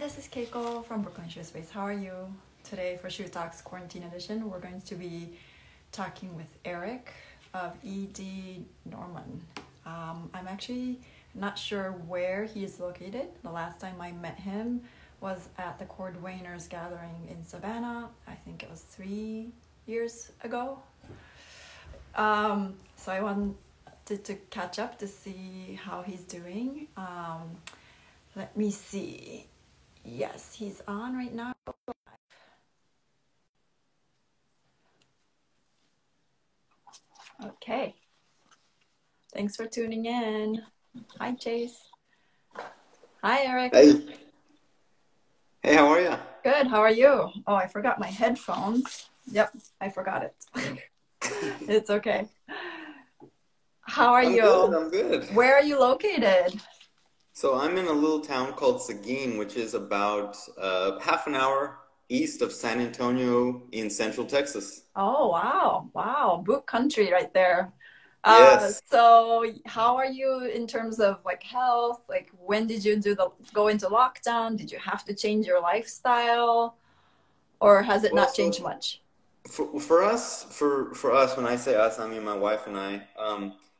this is Keiko from Brooklyn Shoe Space. How are you? Today for Shoe Talks Quarantine Edition, we're going to be talking with Eric of ED Norman. I'm actually not sure where he is located. The last time I met him was at the Cordwainers gathering in Savannah. I think it was 3 years ago. So I wanted to catch up to see how he's doing. Let me see. Yes, he's on right now. Okay. Thanks for tuning in. Hi, Chase. Hi, Eric. Hey. Hey, how are you? Good. How are you? Oh, I forgot my headphones. Yep, I forgot it. It's okay. How are you? I'm good. Where are you located? So I'm in a little town called Seguin, which is about half an hour east of San Antonio in Central Texas. Oh, wow. Wow. Boot country right there. Yes. So how are you in terms of like health? Like when did you go into lockdown? Did you have to change your lifestyle? Or has it not changed much? For us, when I say us, I mean my wife and I,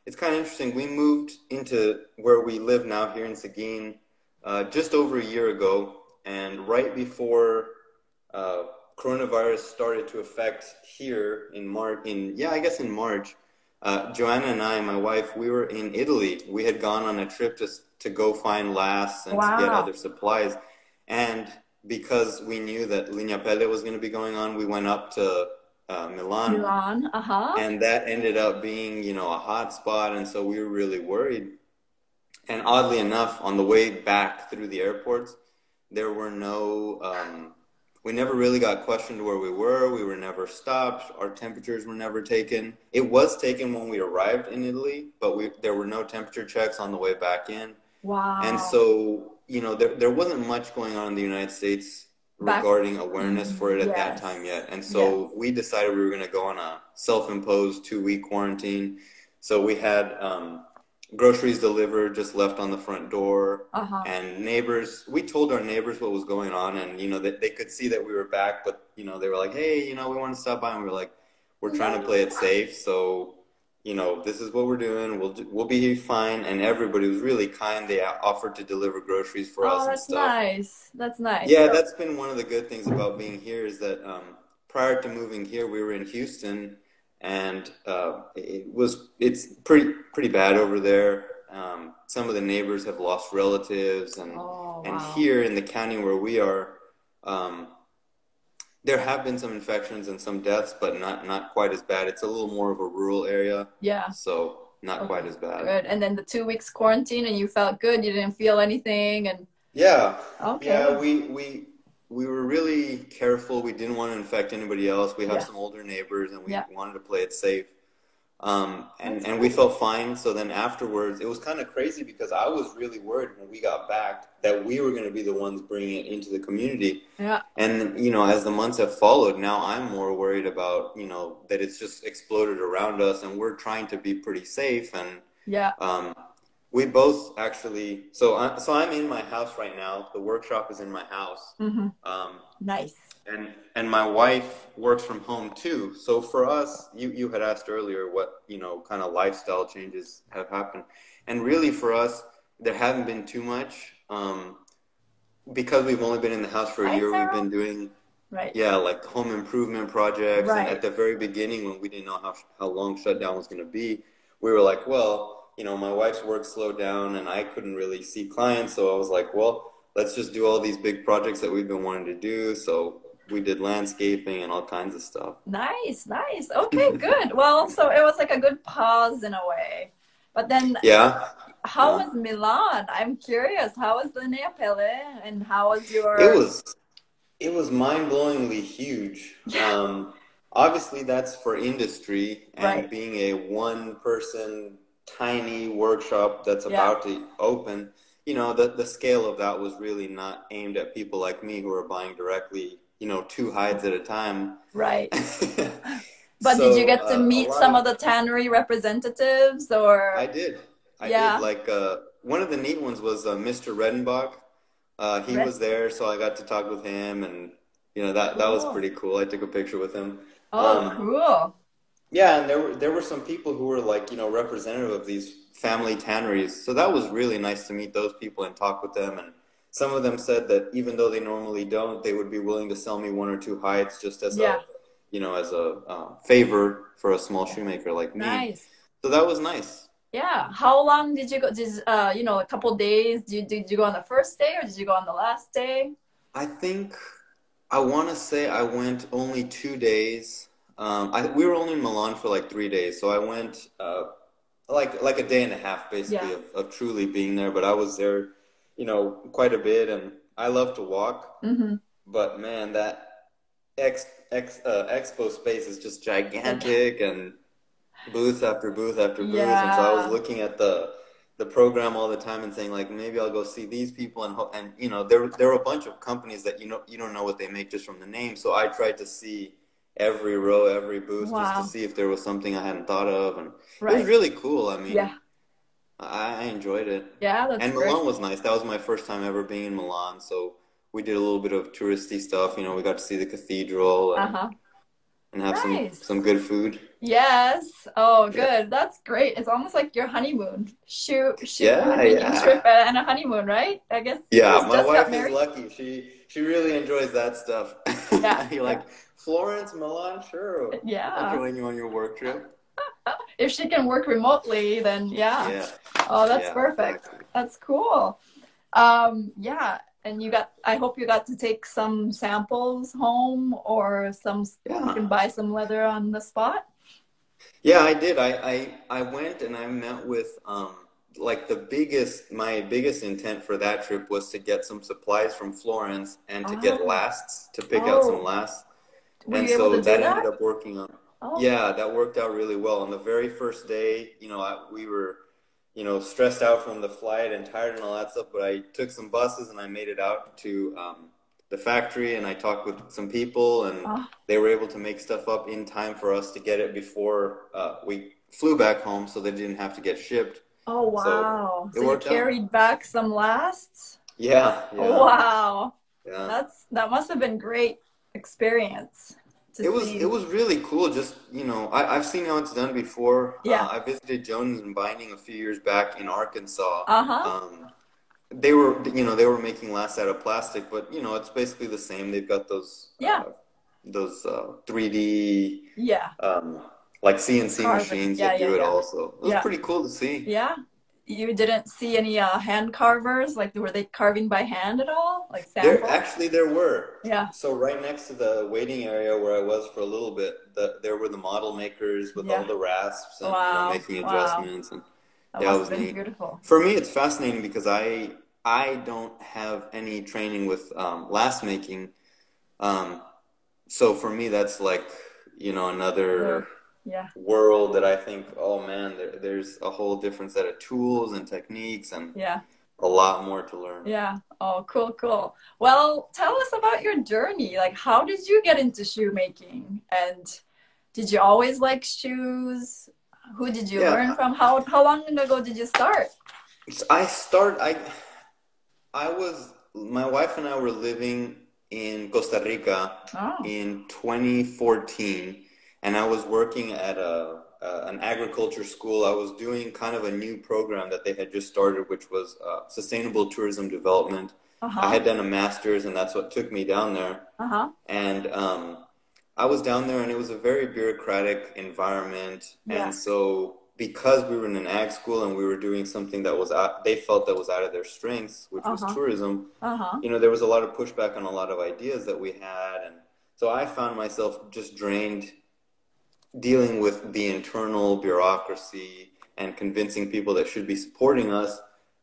it's kind of interesting. We moved into where we live now here in Seguin just over a year ago. And right before coronavirus started to affect here in March, in March, Joanna and I, my wife, we were in Italy. We had gone on a trip to go find lasts and to get other supplies. And because we knew that Linea Pelle was going to be going on, we went up to Milan. And that ended up being, a hot spot. And so we were really worried. And oddly enough, on the way back through the airports, there were no, we never really got questioned where we were. We were never stopped. Our temperatures were never taken. It was taken when we arrived in Italy, but there were no temperature checks on the way back in. Wow. And so, there wasn't much going on in the United States regarding awareness for it at that time yet. And so we decided we were going to go on a self-imposed 2-week quarantine. So we had groceries delivered, just left on the front door. And neighbors, we told our neighbors what was going on, and they could see that we were back, but they were like, hey, we want to stop by, and we were like, we're trying to play it safe, so this is what we're doing. We'll be fine. And everybody was really kind. They offered to deliver groceries for us and stuff. Nice. That's nice. Yeah, that's been one of the good things about being here is that prior to moving here, we were in Houston, and it's pretty bad over there. Some of the neighbors have lost relatives, and here in the county where we are, there have been some infections and some deaths, but not quite as bad. It's a little more of a rural area. Yeah. So not quite as bad. Good. And then the 2 weeks quarantine, and you felt good. You didn't feel anything, and yeah. Okay. Yeah, we were really careful. We didn't want to infect anybody else. We have some older neighbors, and we wanted to play it safe. And we felt fine. So then afterwards, it was kind of crazy because I was really worried when we got back that we were going to be the ones bringing it into the community. Yeah. And, as the months have followed, now I'm more worried about, that it's just exploded around us, and we're trying to be pretty safe. And we both actually, so I'm in my house right now. The workshop is in my house. Nice. And my wife works from home too. So for us, you had asked earlier what, kind of lifestyle changes have happened. And really for us, there haven't been too much. Because we've only been in the house for a year, we've been doing, like home improvement projects. And at the very beginning, when we didn't know how long shutdown was going to be, we were like, well, my wife's work slowed down and I couldn't really see clients. So I was like, well, let's just do all these big projects that we've been wanting to do. So we did landscaping and all kinds of stuff. Nice. Okay, good. Well, so it was like a good pause in a way. But then how was Milan? I'm curious. How was Linea Pelle, and how was your... It was mind-blowingly huge. Obviously, that's for industry, and being a one-person tiny workshop that's about to open, the scale of that was really not aimed at people like me who are buying directly, 2 hides at a time. Right. But did you get to meet some of the tannery representatives, or? I did. I did. Like, one of the neat ones was Mr. Redenbach, He was there, so I got to talk with him, and that was Cool. pretty cool. I took a picture with him. Oh, cool. Yeah, and there were some people who were like, representative of these family tanneries. So that was really nice to meet those people and talk with them. And some of them said that even though they normally don't, they would be willing to sell me one or two hides just as Yeah. favor for a small shoemaker like me. Nice. So that was nice. Yeah. How long did you go? A couple days? Did you go on the first day or did you go on the last day? I want to say I went only 2 days. We were only in Milan for like 3 days, so I went like a day and a half basically Yeah. of truly being there. But I was there, quite a bit, and I love to walk. Mm-hmm. But man, that expo space is just gigantic, and booth after booth after booth. And so I was Yeah. looking at the program all the time and saying like maybe I'll go see these people and there were a bunch of companies that you don't know what they make just from the name. So I tried to see every row, every booth just to Wow. see if there was something I hadn't thought of, and it was Right. really cool. I mean, Yeah. I enjoyed it. Yeah, that's And great. Milan was nice. That was my first time ever being in Milan, so we did a little bit of touristy stuff. We got to see the cathedral Uh-huh. and have some Nice. good food. Yes. Oh, Yeah. good. That's great. It's almost like your honeymoon. Shoe Yeah, making yeah. trip and a honeymoon, right? I guess you Yeah, guys my just got wife is married. lucky. She really enjoys that stuff. Yeah. You're Yeah. like, Florence, Milan, sure. I'll Yeah. join you on your work trip. If she can work remotely, then yeah. Yeah, Oh, that's yeah, perfect. exactly. That's cool. Yeah. And I hope you got to take some samples home or you can Yeah. buy some leather on the spot. Yeah, I did. I went and I met with like my biggest intent for that trip was to get some supplies from Florence and to get Oh, lasts, to pick out some oh, lasts. were And you able so to do that ended that? up working out. Oh, Yeah, that worked out really well. On the very first day, we were, stressed out from the flight and tired and all that stuff, but I took some buses and I made it out to the factory and I talked with some people and oh, they were able to make stuff up in time for us to get it before we flew back home so they didn't have to get shipped. oh, So wow. it So you worked out. carried back some lasts? Yeah, yeah, Wow. yeah. That must have been great experience to It see. was really cool. Just I've seen how it's done before. Yeah. I visited Jones and Binding a few years back in Arkansas. Uh-huh. They were making lasts out of plastic, but it's basically the same. They've got Yeah. those 3D Yeah. like CNC Carving. machines Yeah, that yeah, do it yeah. all. So it was Yeah. pretty cool to see. Yeah. You didn't see any hand carvers? Like, were they carving by hand at all? Like samples? There were. Yeah. So right next to the waiting area where I was for a little bit, there were the model makers with all Yeah. the rasps and Wow. making Wow. adjustments, and That yeah, it must have was been neat. beautiful. For me, it's fascinating because I don't have any training with last making, um, so for me that's like The, another yeah. world that I think, oh man, there's a whole different set of tools and techniques and Yeah. a lot more to learn. Yeah. Oh, cool, cool. Well, tell us about your journey. Like, how did you get into shoemaking? And did you always like shoes? Who did you learn Yeah, from? How long ago did you start? I start. My wife and I were living in Costa Rica Oh. in 2014, and I was working at an agriculture school. I was doing kind of a new program that they had just started, which was sustainable tourism development. I Uh-huh. had done a master's, and that's what took me down there. Uh-huh. And I was down there, and it was a very bureaucratic environment. Yeah. And so, because we were in an ag school and we were doing something that they felt that was out of their strengths, which was Uh-huh. tourism, Uh-huh. there was a lot of pushback on a lot of ideas that we had. And so I found myself just drained dealing with the internal bureaucracy and convincing people that should be supporting us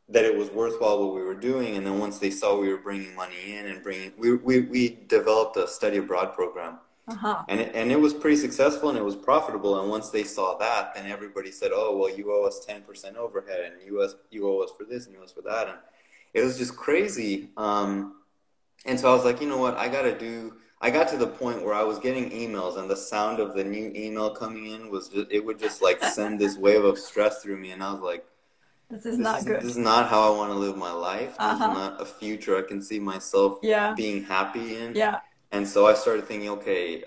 that it was worthwhile what we were doing. And then once they saw we were bringing money in and we developed a study abroad program. Uh-huh. And it was pretty successful and it was profitable. And once they saw that, then everybody said, oh, well, you owe us 10% overhead and you owe us for this and you owe us for that. And it was just crazy. And so I was like, you know what, I got to the point where I was getting emails and the sound of the new email coming in it would just like send this wave of stress through me. And I was like, This is not good. This is not how I want to live my life. This is Uh-huh. not a future I can see myself Yeah. being happy in. Yeah. And so I started thinking, okay,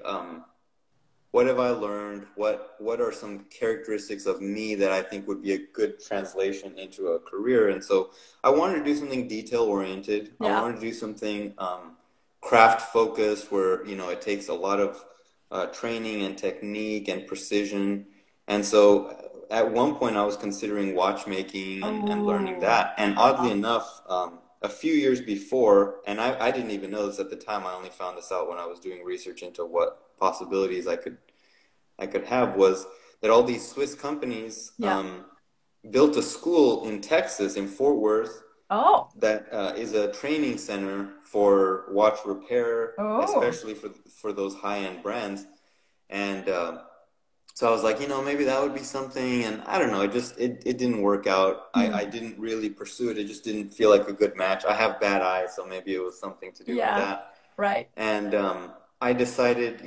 what have I learned? What are some characteristics of me that I think would be a good translation into a career? And so I wanted to do something detail oriented. I Yeah. wanted to do something craft focused, where it takes a lot of training and technique and precision. And so at one point I was considering watchmaking and learning that. And oddly enough, a few years before, and I didn't even know this at the time, I only found this out when I was doing research into what possibilities I could have, was that all these Swiss companies built a school in Texas, in Fort Worth, that is a training center for watch repair, especially for those high-end brands. And so I was like, maybe that would be something. And I don't know, it didn't work out. I didn't really pursue it. It just didn't feel like a good match. I have bad eyes, so maybe it was something to do with that. Right. And I decided,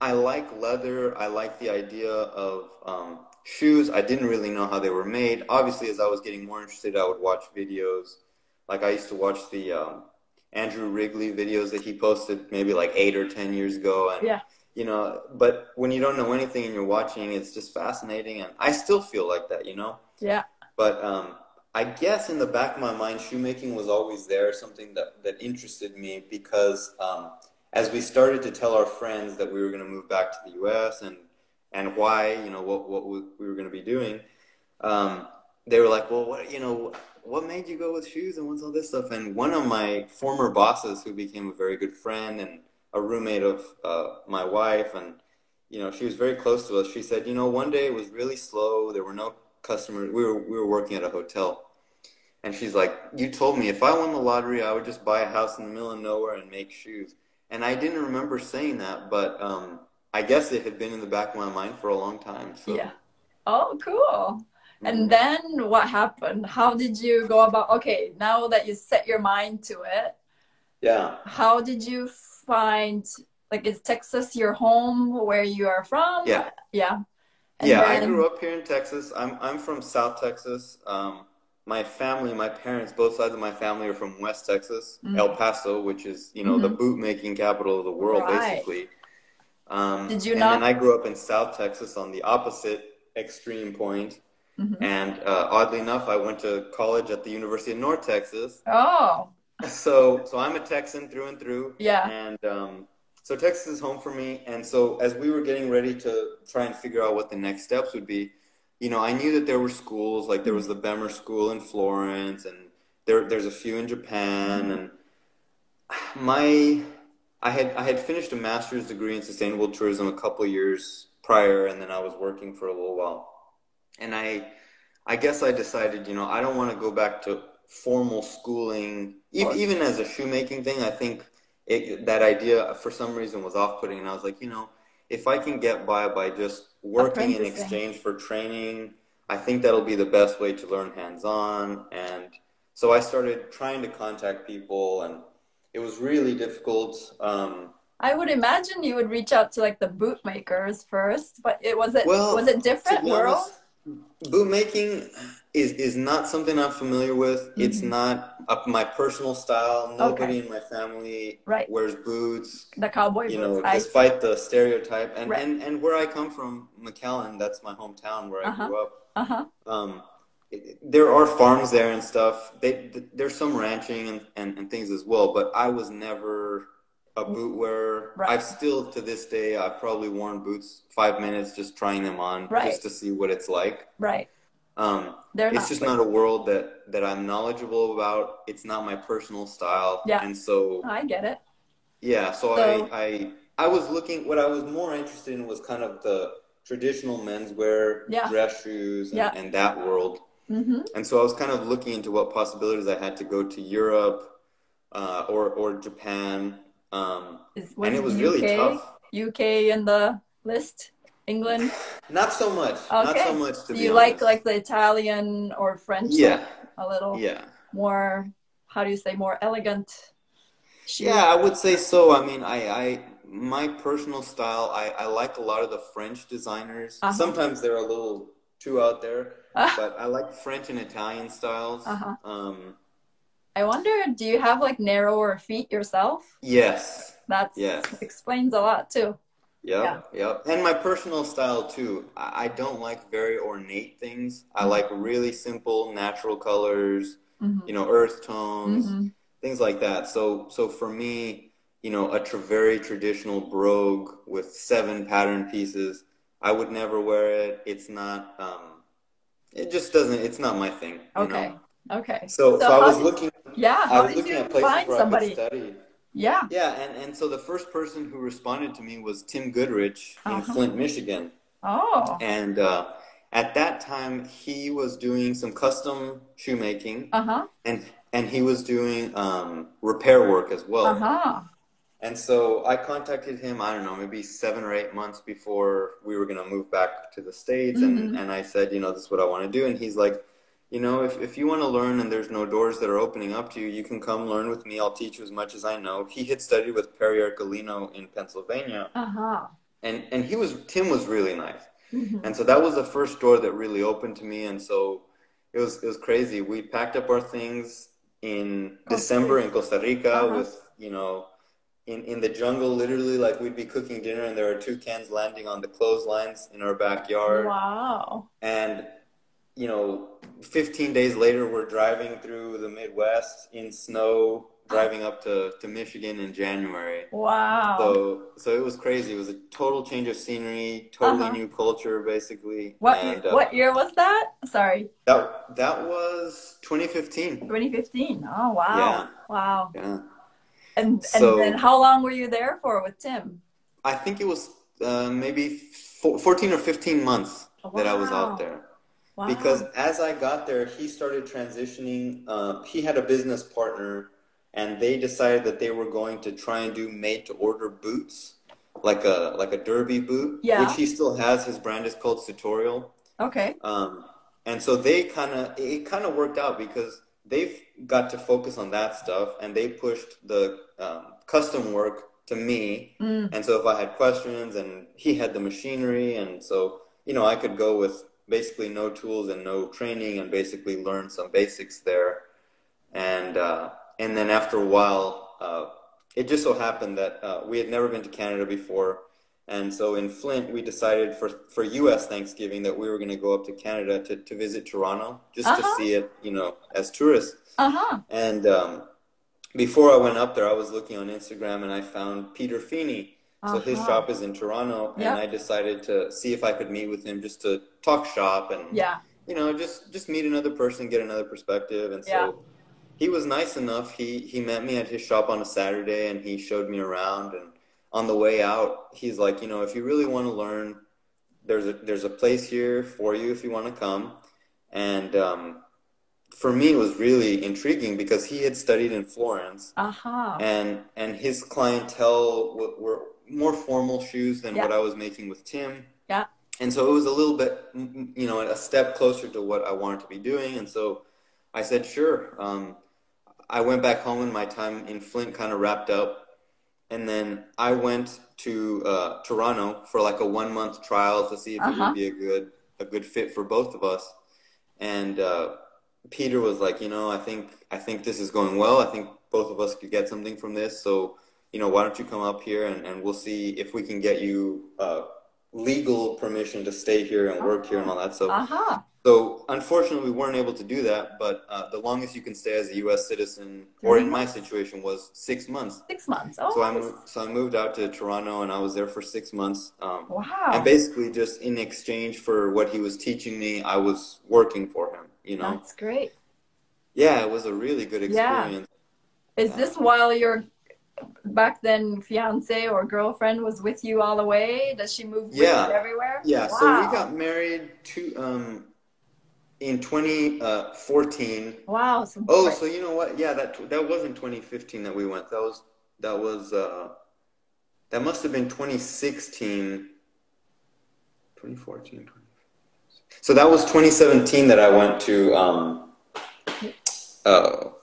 I like leather. I like the idea of shoes. I didn't really know how they were made. Obviously, as I was getting more interested, I would watch videos. Like I used to watch the Andrew Wrigley videos that he posted maybe like 8 or 10 years ago. And, but when you don't know anything and you're watching, it's just fascinating. And I still feel like that, Yeah. But I guess in the back of my mind, shoemaking was always there, something that interested me, because as we started to tell our friends that we were going to move back to the U.S. and why, what we were going to be doing, they were like, well, what made you go with shoes and what's all this stuff? And one of my former bosses, who became a very good friend and a roommate of my wife, and she was very close to us, she said, one day it was really slow. There were no customers. We were working at a hotel. And she's like, you told me if I won the lottery, I would just buy a house in the middle of nowhere and make shoes. And I didn't remember saying that, but I guess it had been in the back of my mind for a long time. So. Yeah. Oh, cool. And then what happened? How did you go about, okay, now that you set your mind to it, how did you find, like, is Texas your home, where you are from? Yeah. Yeah. I grew up here in Texas. I'm from South Texas. My family, my parents, both sides of my family are from West Texas, El Paso, which is, the boot making capital of the world, basically. Did you and then I grew up in South Texas on the opposite extreme point. And oddly enough, I went to college at the University of North Texas. Oh. So I'm a Texan through and through. Yeah. And so Texas is home for me. And so as we were getting ready to try and figure out what the next steps would be, I knew that there were schools, like there was the Bemer School in Florence, and there's a few in Japan. And I had finished a master's degree in sustainable tourism a couple of years prior, and then I was working for a little while. And I guess I decided, I don't want to go back to formal schooling, even as a shoemaking thing. I think that idea for some reason was off-putting, and I was like, if I can get by just working in exchange for training, I think that'll be the best way to learn hands-on. And so I started trying to contact people, and it was really difficult. I would imagine you would reach out to like the bootmakers first, but was it different world? Bootmaking is not something I'm familiar with. It's not up my personal style. Nobody in my family wears boots. The cowboy boots. Despite the stereotype. And where I come from, McAllen, that's my hometown where I grew up. There are farms there and stuff. There's some ranching and things as well, but I was never a boot wearer. I've still, to this day, I've probably worn boots 5 minutes just trying them on just to see what it's like. It's just not a world that I'm knowledgeable about. It's not my personal style. And so I get it. So I was looking, what I was more interested in was kind of the traditional menswear, dress shoes, and that world. And so I was kind of looking into what possibilities I had to go to Europe or Japan. And it was really tough. UK in the list? England? Not so much. Not so much, to be honest. You like the Italian or French? A little more, how do you say, more elegant shoes? I would say so. I mean, my personal style, I like a lot of the French designers. Sometimes they're a little too out there, but I like French and Italian styles. I wonder, do you have like narrower feet yourself? Yes. That explains a lot too. Yep. And my personal style too. I don't like very ornate things. I like really simple, natural colors, you know, earth tones, things like that. So for me, you know, a very traditional brogue with 7 pattern pieces, I would never wear it. It's not, it just doesn't, it's not my thing. You know? Okay. So I was looking, how did you at places find where somebody? I could study. Yeah. And so the first person who responded to me was Tim Goodrich in Flint, Michigan. Oh. And at that time, he was doing some custom shoemaking, and he was doing repair work as well. And so I contacted him, I don't know, maybe 7 or 8 months before we were going to move back to the States. And I said, you know, this is what I want to do. And he's like, you know, if you want to learn and there's no doors that are opening up to you, you can come learn with me. I'll teach you as much as I know. He had studied with Perry Ercolino in Pennsylvania. And Tim was really nice. And so that was the first door that really opened to me. And so it was crazy. We packed up our things in December in Costa Rica with, you know, in the jungle, literally, like we'd be cooking dinner and there are toucans landing on the clotheslines in our backyard. Wow. And, you know, 15 days later, we're driving through the Midwest in snow, driving up to Michigan in January. Wow. So it was crazy. It was a total change of scenery, totally new culture, basically. What year was that? Sorry. That was 2015. 2015. Oh, wow. Yeah. Wow. Yeah. And then how long were you there for with Tim? I think it was maybe 14 or 15 months that I was out there. Wow. Because as I got there, he started transitioning. He had a business partner, and they decided that they were going to try and do made-to-order boots, like a derby boot, which he still has. His brand is called Tutorial. Okay. And so it kind of worked out because they've got to focus on that stuff, and they pushed the custom work to me. And so if I had questions, and he had the machinery, and so, you know, I could go with basically no tools and no training and basically learn some basics there. And then after a while, it just so happened that we had never been to Canada before. And so in Flint, we decided for U.S. Thanksgiving that we were going to go up to Canada to visit Toronto, just to see it, you know, as tourists. And before I went up there, I was looking on Instagram and I found Peter Feeney. So his shop is in Toronto, and I decided to see if I could meet with him just to talk shop and, you know, just meet another person, get another perspective. And so he was nice enough. He met me at his shop on a Saturday, and he showed me around. And on the way out, he's like, you know, if you really want to learn, there's a place here for you if you want to come. And for me, it was really intriguing because he had studied in Florence, and his clientele were more formal shoes than what I was making with Tim. And so it was a little bit, you know, a step closer to what I wanted to be doing. And so I said, sure. I went back home and my time in Flint kind of wrapped up. And then I went to Toronto for like a 1-month trial to see if it would be a good fit for both of us. And Peter was like, you know, I think this is going well. I think both of us could get something from this. So, you know, why don't you come up here and we'll see if we can get you legal permission to stay here and work here and all that. So unfortunately, we weren't able to do that. But the longest you can stay as a U.S. citizen, or in my situation, was 6 months. 6 months. Oh. So I moved out to Toronto, and I was there for 6 months. Wow. And basically, just in exchange for what he was teaching me, I was working for him. You know. That's great. Yeah, it was a really good experience. Is this while your back then fiance or girlfriend was with you all the way? Does she move with you everywhere? Yeah. Wow. So we got married in 2014. Wow. So you know what? Yeah, that wasn't 2015 that we went. That must have been 2016, 2014. So that was 2017 that I went to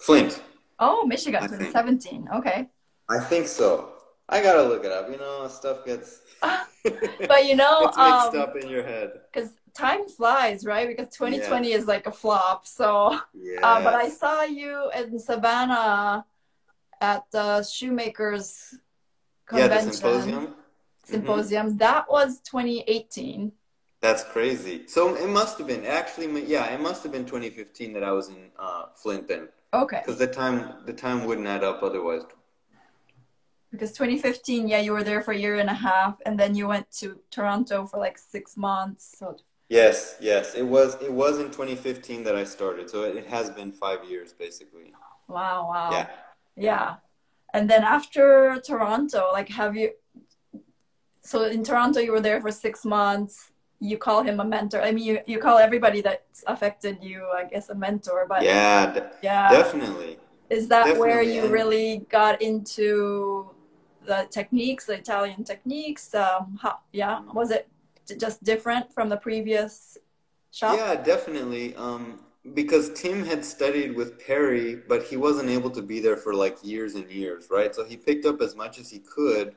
Flint. Oh, Michigan, 2017. Okay. I think so. I gotta look it up. You know, stuff gets but you know, it's mixed up in your head. Because time flies, right? Because 2020 Yes. is like a flop. So, but I Yes. saw you in Savannah at the shoemakers Yeah, the convention symposium. Hmm. symposium. That was 2018. That's crazy. So it must have been actually, yeah, it must have been 2015 that I was in Flint then, because Okay. the time wouldn't add up otherwise. Because 2015, yeah, you were there for a year and a half, and then you went to Toronto for like 6 months. So, Yes, yes, it was in 2015 that I started, so it has been 5 years basically. wow, Yeah, wow. yeah. Yeah. And then after Toronto, like, so in Toronto, you were there for 6 months. You call him a mentor. I mean, you call everybody that's affected you, I guess, a mentor, but Yeah, yeah. definitely, Is that where definitely, you and really got into the techniques, the Italian techniques? Yeah, was it just different from the previous shop? yeah, definitely. Because Tim had studied with Perry, but he wasn't able to be there for like years and years, right? So he picked up as much as he could,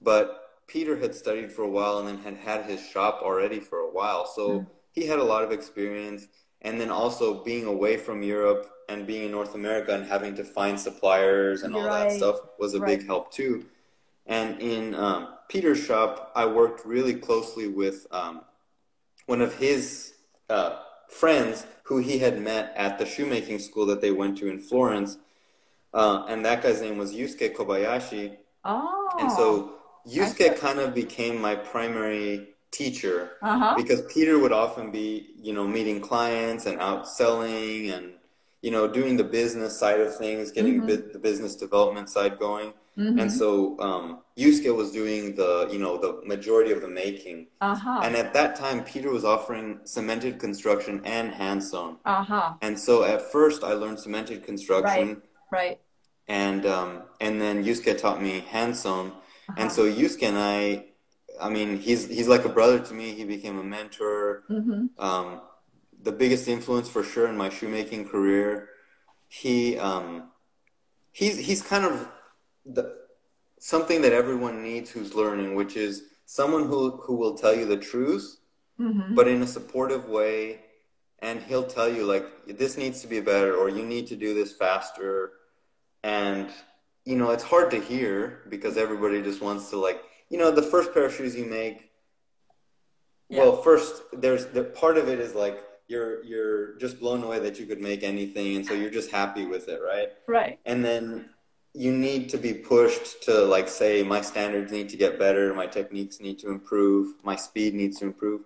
but Peter had studied for a while and then had had his shop already for a while. Mm. So he had a lot of experience. And then also being away from Europe and being in North America and having to find suppliers and You're all that right, stuff was a right. big help too. And in Peter's shop, I worked really closely with one of his friends who he had met at the shoemaking school that they went to in Florence. And that guy's name was Yusuke Kobayashi. And Oh, so I feel. Yusuke kind of became my primary teacher Uh-huh. because Peter would often be, meeting clients and out selling and, doing the business side of things, getting Mm-hmm. the business development side going. And Mm-hmm. so Yusuke was doing the majority of the making. Uh-huh. And at that time, Peter was offering cemented construction and hand sewn. Uh-huh. And so at first, I learned cemented Right. construction, Right. and then Yusuke taught me hand sewn. And Uh-huh. so Yusuke and I mean, he's like a brother to me. He became a mentor, Mm-hmm. um, the biggest influence for sure in my shoemaking career. He he's kind of the something that everyone needs who's learning, which is someone who will tell you the truth, Mm-hmm. but in a supportive way, and he'll tell you like this needs to be better or you need to do this faster. And it's hard to hear because everybody just wants to like, the first pair of shoes you make, Yeah. well, first there's the part of it is like you're just blown away that you could make anything, and so you're just happy with it, right? Right. And then you need to be pushed to like say my standards need to get better, my techniques need to improve, my speed needs to improve.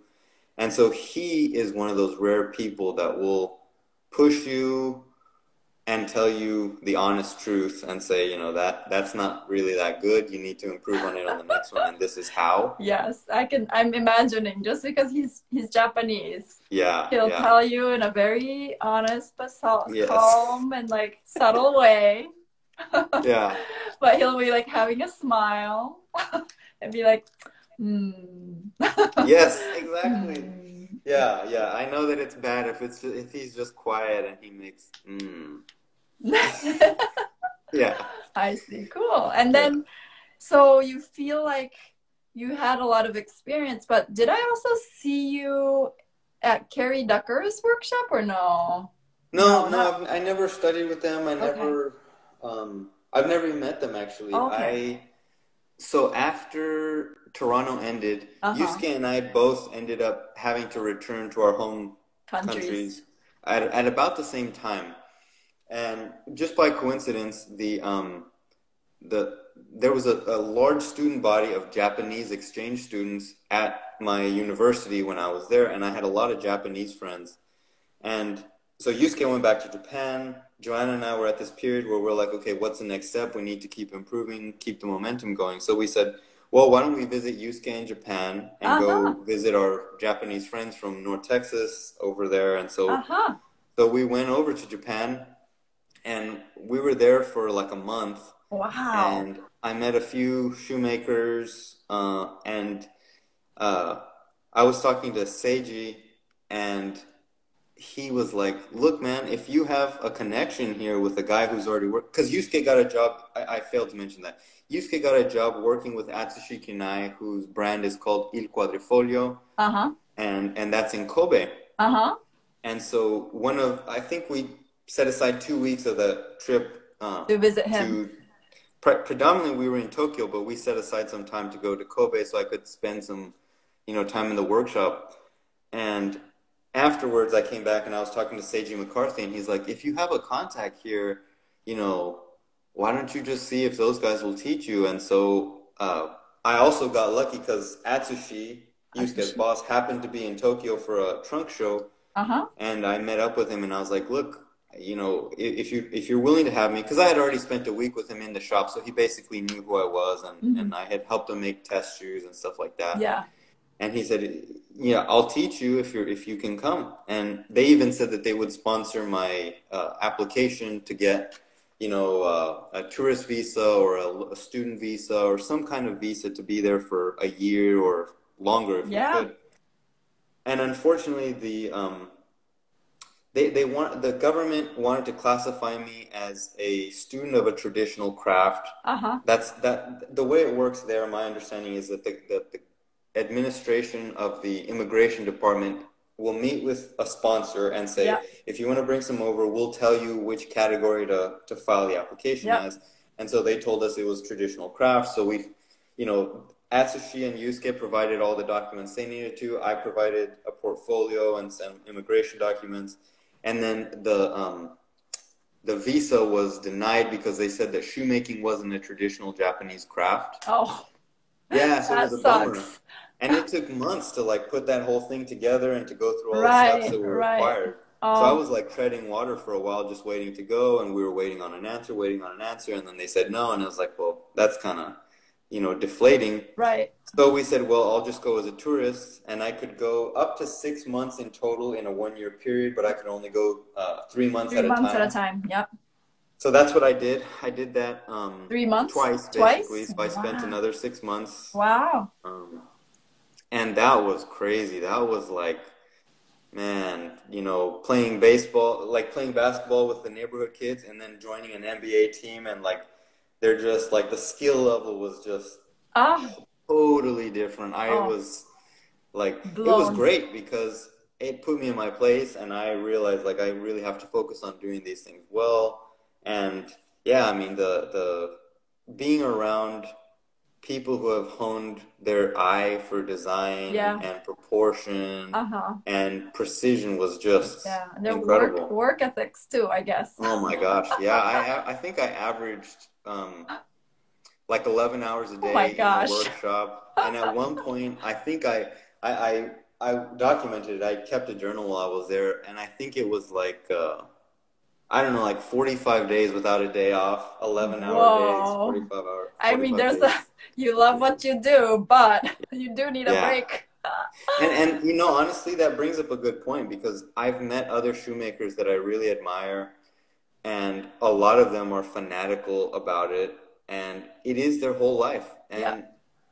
And so he is one of those rare people that will push you and tell you the honest truth and say, that's not really that good. You need to improve on it on the next one, and this is how. Yes, I'm imagining just because he's Japanese, Yeah, he'll yeah. tell you in a very honest but Yes. calm and like subtle way. Yeah. But he'll be like having a smile and be like, hmm. Yes, exactly. Hmm. Yeah, yeah. I know that it's bad if he's just quiet and he makes Yeah. I see. Cool. And Yeah. then, so you feel like you had a lot of experience, but did I also see you at Carrie Ducker's workshop or no? No, No, no, not. I never studied with them. Okay. I've never even met them actually. Okay. So after Toronto ended, Uh-huh. Yusuke and I both ended up having to return to our home Countries. countries at about the same time. And just by coincidence, the there was a large student body of Japanese exchange students at my university when I was there, and I had a lot of Japanese friends. And so Yusuke went back to Japan. Joanna and I were at this period where we're like, okay, what's the next step? We need to keep improving, keep the momentum going. So we said, well, why don't we visit Yusuke in Japan and Uh-huh. go visit our Japanese friends from North Texas over there? And Uh-huh. so we went over to Japan, and we were there for like a month, Wow. and I met a few shoemakers, and uh, I was talking to Seiji, and he was like, look, man, if you have a connection here with a guy who's already worked, because Yusuke got a job, I failed to mention that. Yusuke got a job working with Atsushi Kinai, whose brand is called Il Quadrifoglio. Uh-huh. and that's in Kobe. Uh-huh. And so I think we set aside 2 weeks of the trip To visit him. to predominantly we were in Tokyo, but we set aside some time to go to Kobe so I could spend some, time in the workshop. And afterwards I came back and I was talking to Seiji McCarthy, and he's like, if you have a contact here, why don't you just see if those guys will teach you? And so I also got lucky because Atsushi, Yusuke's boss, happened to be in Tokyo for a trunk show. Uh-huh. And I met up with him and I was like, look, if you're willing to have me, because I had already spent a week with him in the shop, so he basically knew who I was, and I had helped him make test shoes and stuff like that. Yeah. And he said, yeah, I'll teach you if you can come. And they even said that they would sponsor my application to get, a tourist visa or a student visa or some kind of visa to be there for a year or longer if you could. And unfortunately, the government wanted to classify me as a student of a traditional craft. Uh-huh. The way it works there. My understanding is that the administration of the immigration department will meet with a sponsor and say, if you want to bring some over, we'll tell you which category to file the application as. And so they told us it was traditional craft. So we, Atsushi and Yusuke provided all the documents they needed to. I provided a portfolio and some immigration documents. And then the visa was denied because they said that shoemaking wasn't a traditional Japanese craft. Oh, yeah, so that it was a sucks. bummer. And it took months to put that whole thing together and to go through all the steps that were required. Oh. So I was treading water for a while, just waiting to go, and we were waiting on an answer, and then they said no, and I was like, well, that's kind of, deflating. Right. So we said, well, I'll just go as a tourist, and I could go up to 6 months in total in a 1-year period, but I could only go 3 months at a time. 3 months at a time, yep. So that's what I did. I did that 3 months? Twice, basically. So I spent another 6 months. Wow. And that was crazy. That was man, playing basketball with the neighborhood kids and then joining an NBA team, and they're just the skill level was just totally different. I was it was great because it put me in my place, and I realized I really have to focus on doing these things well. And yeah, I mean the being around people who have honed their eye for design and proportion and precision was just and their incredible. Work ethics too, I guess. Oh my gosh, yeah. I think I averaged 11 hours a day in the workshop, and at one point I think I documented it. I kept a journal while I was there, and I think it was 45 days without a day off, 11-hour days, 45 hours. I mean, you love what you do, but you do need a break. And honestly, that brings up a good point, because I've met other shoemakers that I really admire, and a lot of them are fanatical about it, and it is their whole life.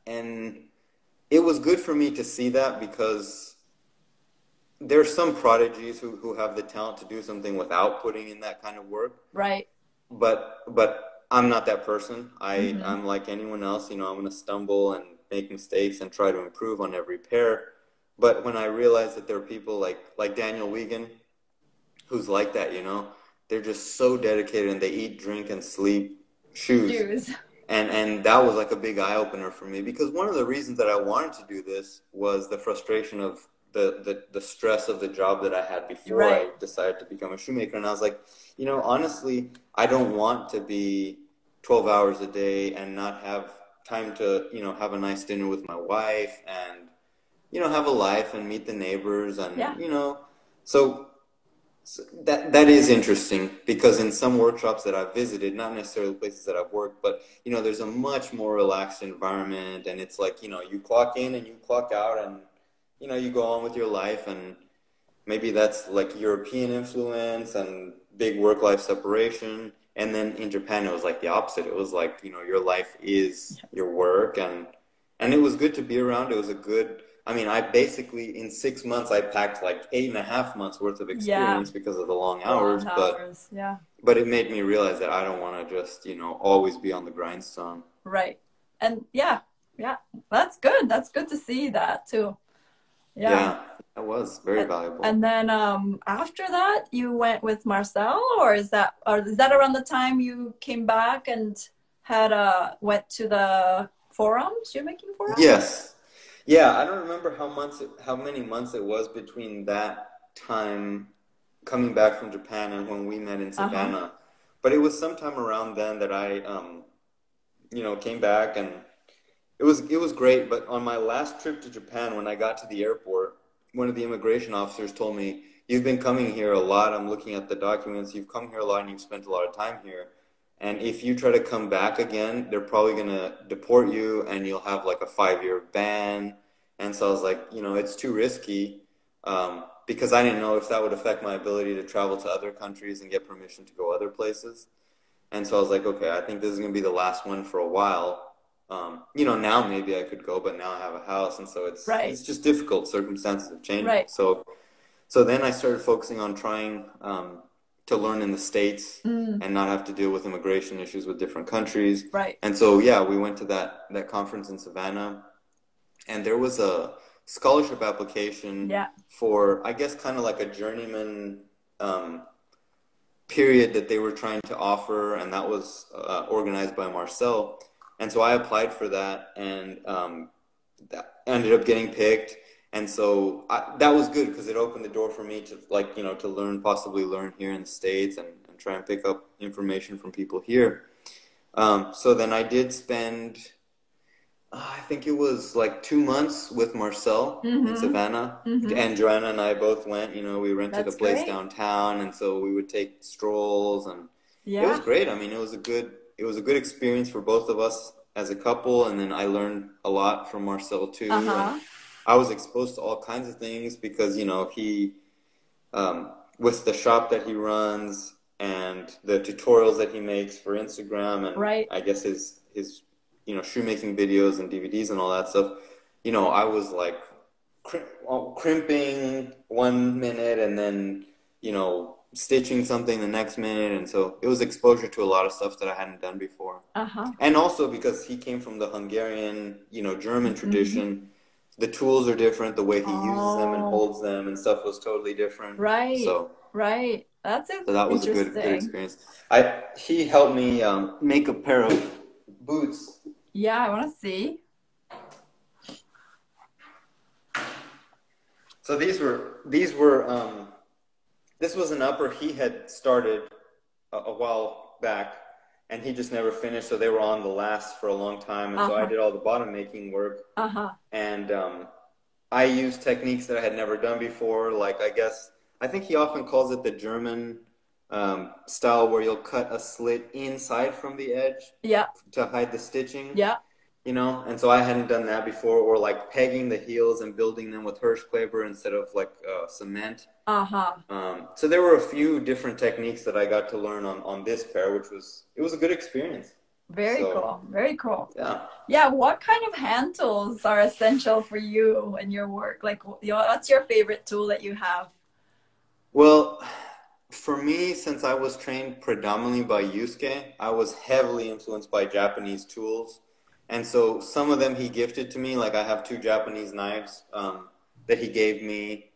And it was good for me to see that, because there's some prodigies who have the talent to do something without putting in that kind of work. Right. But I'm not that person. I'm like anyone else. I'm going to stumble and make mistakes and try to improve on every pair. But when I realized that there are people like Daniel Wiegand, who's like that, they're just so dedicated, and they eat, drink, and sleep shoes. And that was a big eye-opener for me, because one of the reasons that I wanted to do this was the frustration of the stress of the job that I had before I decided to become a shoemaker. And I was like, honestly, I don't want to be 12 hours a day and not have time to, have a nice dinner with my wife and, have a life and meet the neighbors and, so that is interesting, because in some workshops that I've visited, not necessarily places that I've worked, but, there's a much more relaxed environment, and it's you clock in and you clock out, and you go on with your life, and maybe that's European influence and big work-life separation. And then in Japan, it was the opposite. It was your life is your work, and it was good to be around. It was I basically, in 6 months, I packed 8.5 months worth of experience because of the long hours. But it made me realize that I don't want to just, always be on the grindstone. Right. And yeah, that's good. That's good to see that too. Yeah. Yeah, that was very valuable. And then after that, you went with Marcel, or is that around the time you came back and had went to the forum, shoemaking forum? Yes. Yeah, I don't remember how many months it was between that time coming back from Japan and when we met in Uh-huh. Savannah. But it was sometime around then that I came back, and it was great. But on my last trip to Japan, when I got to the airport, one of the immigration officers told me, "You've been coming here a lot. I'm looking at the documents. You've come here a lot and you've spent a lot of time here. And if you try to come back again, they're probably gonna deport you and you'll have like a 5-year ban." And so I was like, it's too risky, because I didn't know if that would affect my ability to travel to other countries and get permission to go other places. And so I was like, okay, I think this is going to be the last one for a while. Now maybe I could go, but now I have a house, and so Right. it's just difficult. Circumstances have changed. Right. So then I started focusing on trying to learn in the States Mm, and not have to deal with immigration issues with different countries. right. And so yeah, we went to that conference in Savannah, and there was a scholarship application Yeah. for, I guess, kind of like a journeyman um, period that they were trying to offer, and that was organized by Marcel. And so I applied for that, and that ended up getting picked. And so that was good because it opened the door for me to to possibly learn here in the States, and try and pick up information from people here. So then I did spend, I think it was like 2 months with Marcel in Mm-hmm. Savannah, Mm-hmm. and Joanna and I both went. We rented a That's place great. downtown, and so we would take strolls, and it was Yeah. great. I mean, it was a good experience for both of us as a couple, and then I learned a lot from Marcel too, and Uh-huh. I was exposed to all kinds of things because he with the shop that he runs and the tutorials that he makes for Instagram, and Right. I guess his shoemaking videos and DVDs and all that stuff. I was like crimping 1 minute and then stitching something the next minute, and so it was exposure to a lot of stuff that I hadn't done before. Uh-huh. And also because he came from the Hungarian, German Mm-hmm. tradition, the tools are different, the way he uses them and Oh, holds them and stuff was totally different. right. So Right. That's so that was a good interesting. experience. He helped me make a pair of boots. Yeah, I want to see. So this was an upper he had started a while back, and he just never finished. So they were on the last for a long time, and so I Uh-huh. did all the bottom making work, Uh-huh. and I used techniques that I had never done before. Like I think he often calls it the German style, where you'll cut a slit inside from the edge Yeah. to hide the stitching. Yeah. And so I hadn't done that before, or like pegging the heels and building them with Hirschkleber instead of like cement. Uh-huh. So there were a few different techniques that I got to learn on this pair, it was a good experience. Very So cool. Very cool. yeah. Yeah, what kind of hand tools are essential for you in your work? Like, what's your favorite tool that you have? Well, for me, since I was trained predominantly by Yusuke, I was heavily influenced by Japanese tools. And so some of them he gifted to me, like I have two Japanese knives that he gave me.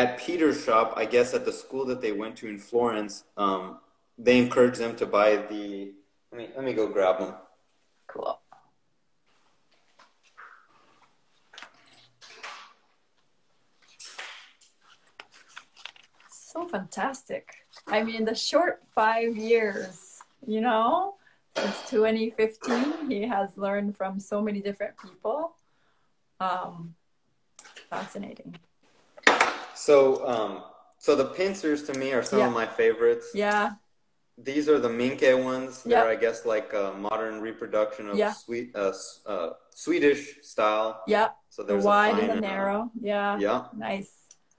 At Peter's shop, I guess at the school that they went to in Florence, they encouraged them to buy let me go grab them. Cool. So fantastic. I mean, the short 5 years, since 2015, he has learned from so many different people. Fascinating. So the pincers to me are some Yeah. of my favorites. Yeah. These are the Minke ones. Yeah. They're, I guess, like a modern reproduction of Yeah. Swedish style. Yeah. So The there's wide a fine and the narrow. Yeah. yeah. Nice.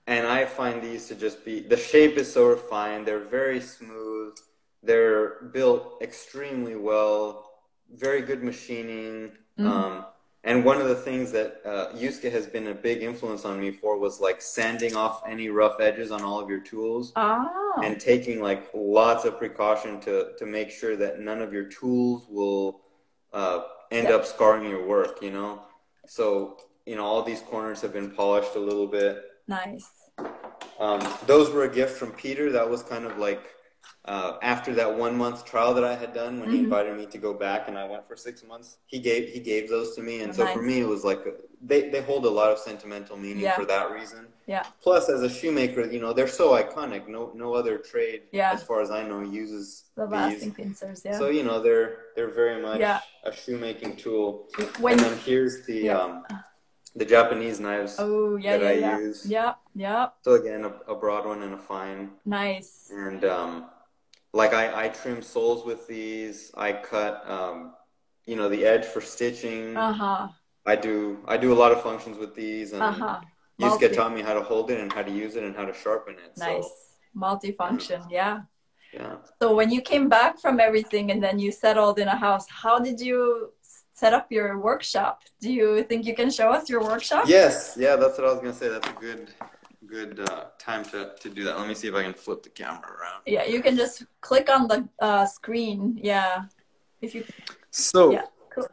And I find these to just be, the shape is so refined. They're very smooth. They're built extremely well. Very good machining. Mm. And one of the things that Yusuke has been a big influence on me for was like sanding off any rough edges on all of your tools. Oh. And taking like lots of precaution to make sure that none of your tools will end Yeah. up scarring your work, So all these corners have been polished a little bit. Nice. Those were a gift from Peter. That was kind of like after that 1 month trial that I had done when he invited me to go back, and I went for 6 months. He gave those to me, and so for me it was like they hold a lot of sentimental meaning for that reason. Yeah. Plus, as a shoemaker, they're so iconic. No other trade, as far as I know, uses the lasting pincers. Yeah. So they're very much a shoemaking tool. And then here's the Japanese knives that I use. Yeah. So again, a broad one and a fine. Nice. And like I trim soles with these. I cut the edge for stitching. I do a lot of functions with these, and Yusuke taught me how to hold it and how to use it and how to sharpen it. Nice. So, multifunction. Yeah. So when you came back from everything and then you settled in a house, how did you set up your workshop? Do you think you can show us your workshop? Yes. Yeah, that's what I was going to say. That's a good time to do that. Let me see if I can flip the camera around. Yeah, you can just click on the screen. Yeah. If you. So. Yeah. Cool.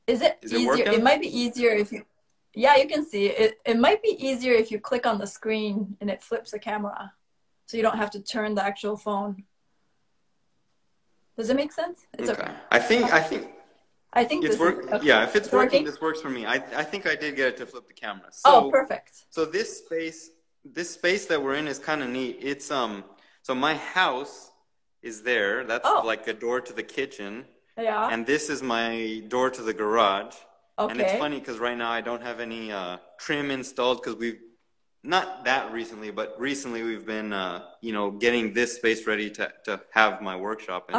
Is it easier? Working? It might be easier if you. Yeah, you can see it. It might be easier if you click on the screen and it flips the camera, so you don't have to turn the actual phone. Does it make sense? It's okay. I think it's working. Okay. Yeah, if it's working, this works for me. I think I did get it to flip the camera. So, perfect. So this space that we're in is kind of neat. It's so my house is there. That's like a door to the kitchen. Yeah. And this is my door to the garage. Okay. And it's funny because right now I don't have any trim installed because we've not that recently, but recently we've been getting this space ready to have my workshop in.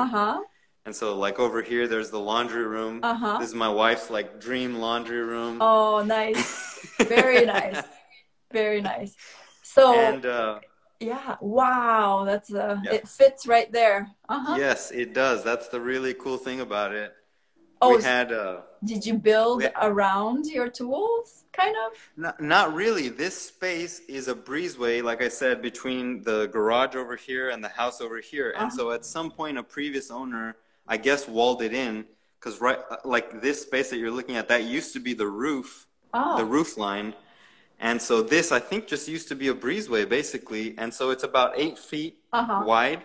And so like over here there's the laundry room. This is my wife's like dream laundry room. Oh, nice. Very nice. Very nice. So and yeah, wow, that's it fits right there. Yes, it does. That's the really cool thing about it. Oh, did you build around your tools, kind of? Not really. This space is a breezeway, like I said, between the garage over here and the house over here. And so at some point, a previous owner, I guess, walled it in, because like this space that you're looking at, that used to be the roof, the roof line. And so this, I think, just used to be a breezeway, basically. And so it's about 8 feet wide.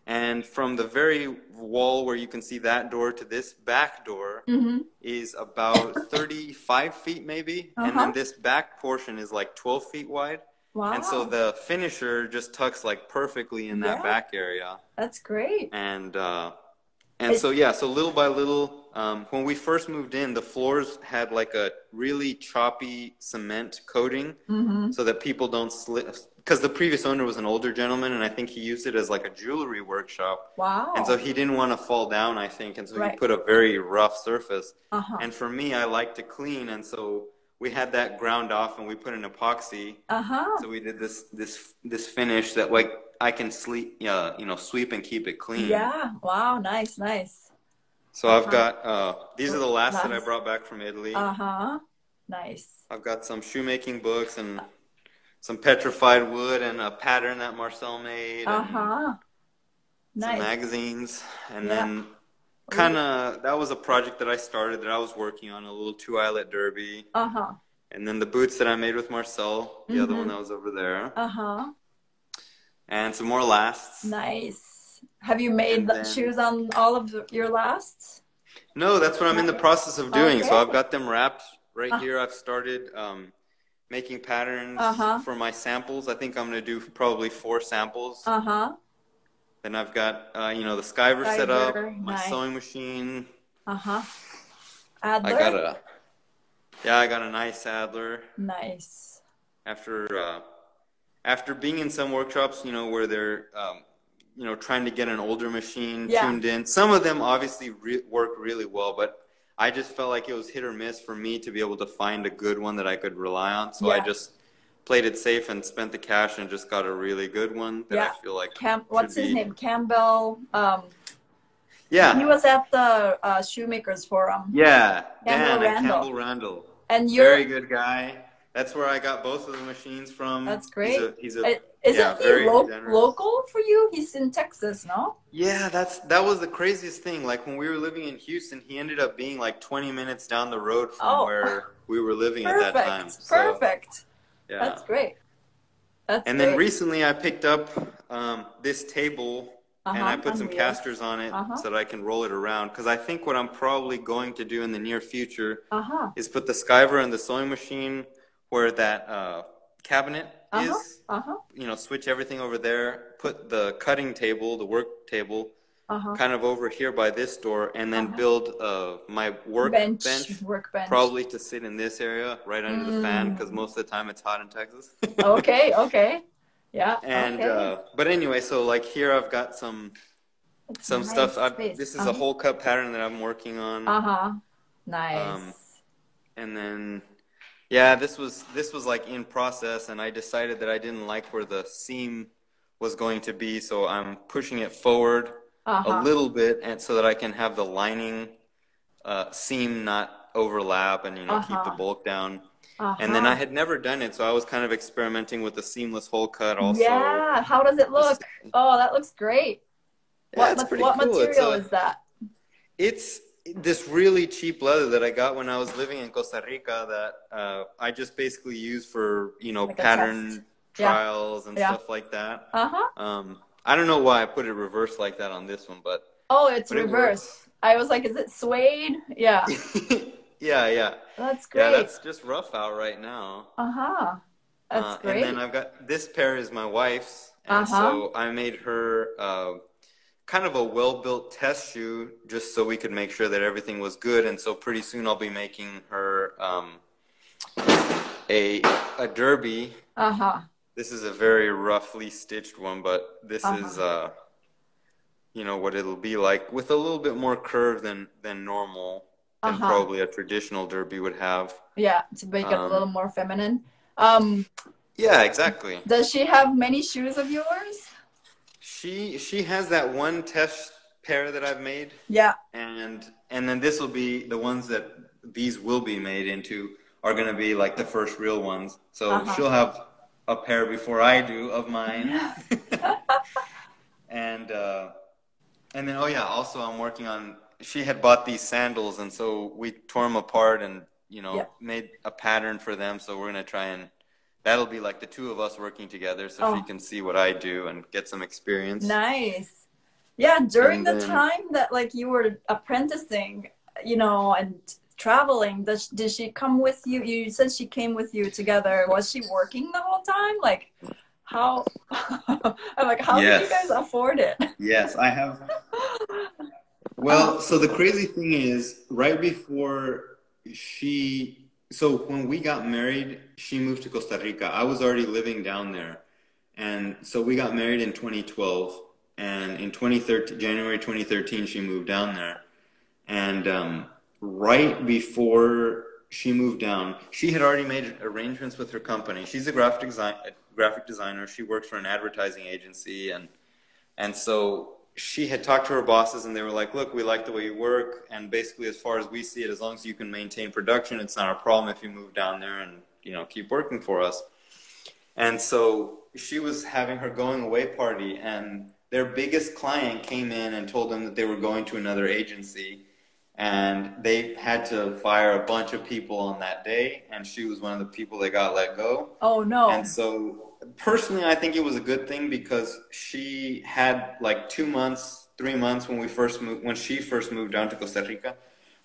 And from the very wall where you can see that door to this back door is about 35 feet maybe. And then this back portion is like 12 feet wide. Wow. And so the finisher just tucks like perfectly in that back area. That's great. And so little by little, when we first moved in, the floors had like a really choppy cement coating so that people don't slip. Because the previous owner was an older gentleman, and I think he used it as like a jewelry workshop. Wow. And so he didn't want to fall down, I think, and so he put a very rough surface. And for me, I like to clean, and so we had that ground off, and we put an epoxy. So we did this finish that like I can sweep and keep it clean. Yeah. Wow. Nice. So I've got these are the last that I brought back from Italy. Nice. I've got some shoemaking books and some petrified wood and a pattern that Marcel made. And some magazines. And then that was a project that I started that I was working on, a little 2-eyelet derby. And then the boots that I made with Marcel, the other one that was over there. And some more lasts. Nice. Have you made the shoes on all of your lasts? No, that's what I'm in the process of doing. So I've got them wrapped right here. I've started making patterns for my samples. I think I'm going to do probably 4 samples. Then I've got, the skiver set up, my sewing machine. Adler? I got a nice Adler. Nice. After being in some workshops, where they're, trying to get an older machine tuned in. Some of them obviously work really well, but I just felt like it was hit or miss for me to be able to find a good one that I could rely on. So I just played it safe and spent the cash and just got a really good one that I feel like what's his name? Campbell. He was at the Shoemakers Forum. Yeah, Campbell Randall. And very good guy. That's where I got both of the machines from. That's great. Isn't he very generous. local for you? He's in Texas, no? Yeah, that was the craziest thing. Like when we were living in Houston, he ended up being like 20 minutes down the road from where we were living at that time. So, perfect. Yeah. That's great. And then recently I picked up this table and I put some wheels. casters on it so that I can roll it around. Because I think what I'm probably going to do in the near future is put the skiver and the sewing machine where that cabinet is. You know, switch everything over there. Put the cutting table, the work table, kind of over here by this door, and then build my workbench, probably to sit in this area right under the fan, because most of the time it's hot in Texas. Okay. Yeah. And but anyway, so like here I've got some nice stuff. This is a hole cut pattern that I'm working on. Nice. And then yeah, this was like in process, and I decided that I didn't like where the seam was going to be, so I'm pushing it forward a little bit, and so that I can have the lining seam not overlap and keep the bulk down. And then I had never done it, so I was kind of experimenting with the seamless hole cut also. Yeah, how does it look? Oh, that looks great. Yeah, it's pretty cool. Material is that? It's this really cheap leather that I got when I was living in Costa Rica that I just basically use for, like pattern trials and stuff like that. I don't know why I put it reversed like that on this one, but... Oh, it's reversed. I was like, is it suede? Yeah. Yeah. That's great. Yeah, that's just rough out right now. That's great. And then I've got, this pair is my wife's, and so I made her kind of a well-built test shoe just so we could make sure that everything was good, and so pretty soon I'll be making her a derby. This is a very roughly stitched one, but this is what it'll be like, with a little bit more curve than normal. Than probably a traditional derby would have. Yeah, to make it a little more feminine. Yeah, exactly. Does she have many shoes of yours? She has that one test pair that I've made. Yeah. And then this will be the ones that these will be made into are going to be like the first real ones. So she'll have a pair before I do of mine. And then also I'm working on. She had bought these sandals, and so we tore them apart and, made a pattern for them. So we're going to try and, that'll be like the two of us working together so she can see what I do and get some experience. Nice. Yeah, during the time that like you were apprenticing, and traveling, did she come with you? You said she came with you together. Was she working the whole time? Like, how? I'm like, how did you guys afford it? Yes, I have. Well, so the crazy thing is, right before so when we got married, she moved to Costa Rica. I was already living down there. And so we got married in 2012. And in January 2013, she moved down there. And right before she moved down, she had already made arrangements with her company. She's a graphic designer. She works for an advertising agency. And so she had talked to her bosses, and they were like, look, we like the way you work, and basically as far as we see it, as long as you can maintain production, it's not a problem if you move down there and keep working for us. And so she was having her going away party, and their biggest client came in and told them that they were going to another agency, and they had to fire a bunch of people on that day, and she was one of the people that got let go. Oh no. And so personally, I think it was a good thing, because she had like 2 months, 3 months when she first moved down to Costa Rica,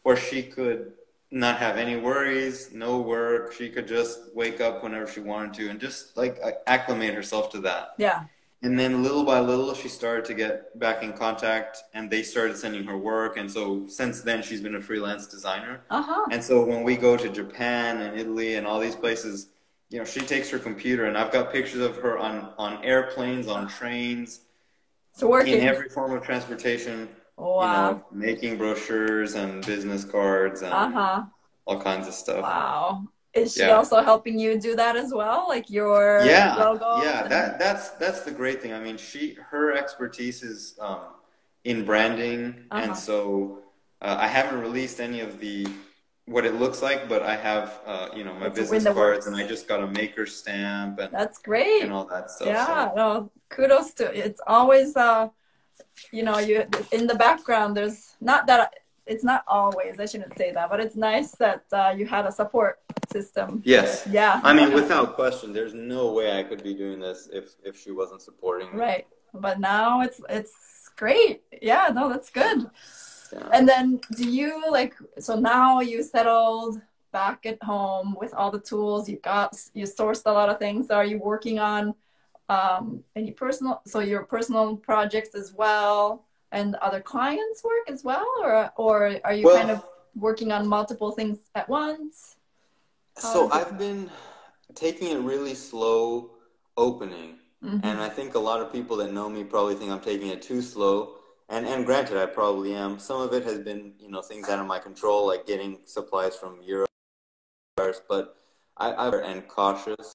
where she could not have any worries, no work. She could just wake up whenever she wanted to and just like acclimate herself to that. Yeah. And then little by little, she started to get back in contact, and they started sending her work. And so since then, she's been a freelance designer. And so when we go to Japan and Italy and all these places, she takes her computer, and I've got pictures of her on airplanes, on trains, in every form of transportation. Wow. Making brochures and business cards and all kinds of stuff. Wow. Is she also helping you do that as well? Like your logos? Yeah, that's the great thing. I mean, her expertise is in branding, and so I haven't released any of the what it looks like, but I have, you know, my It's in business the cards, works. and I just got a maker stamp That's great. and all that stuff. Yeah, So. no, kudos to it's always you know, you in the background there's not that it's not always, I shouldn't say that, but it's nice that you had a support system. Yes. Yeah. I mean, without question, there's no way I could be doing this if she wasn't supporting me. Right. But now it's great. Yeah, no, that's good. Yeah. And then do you like, so now you settled back at home with all the tools you sourced a lot of things. Are you working on any your personal projects as well and other clients work as well? Or are you kind of working on multiple things at once? So I've been taking it really slow opening. Mm-hmm. And I think a lot of people that know me probably think I'm taking it too slow. And granted, I probably am. Some of it has been, you know, things out of my control, like getting supplies from Europe. But I'm and cautious.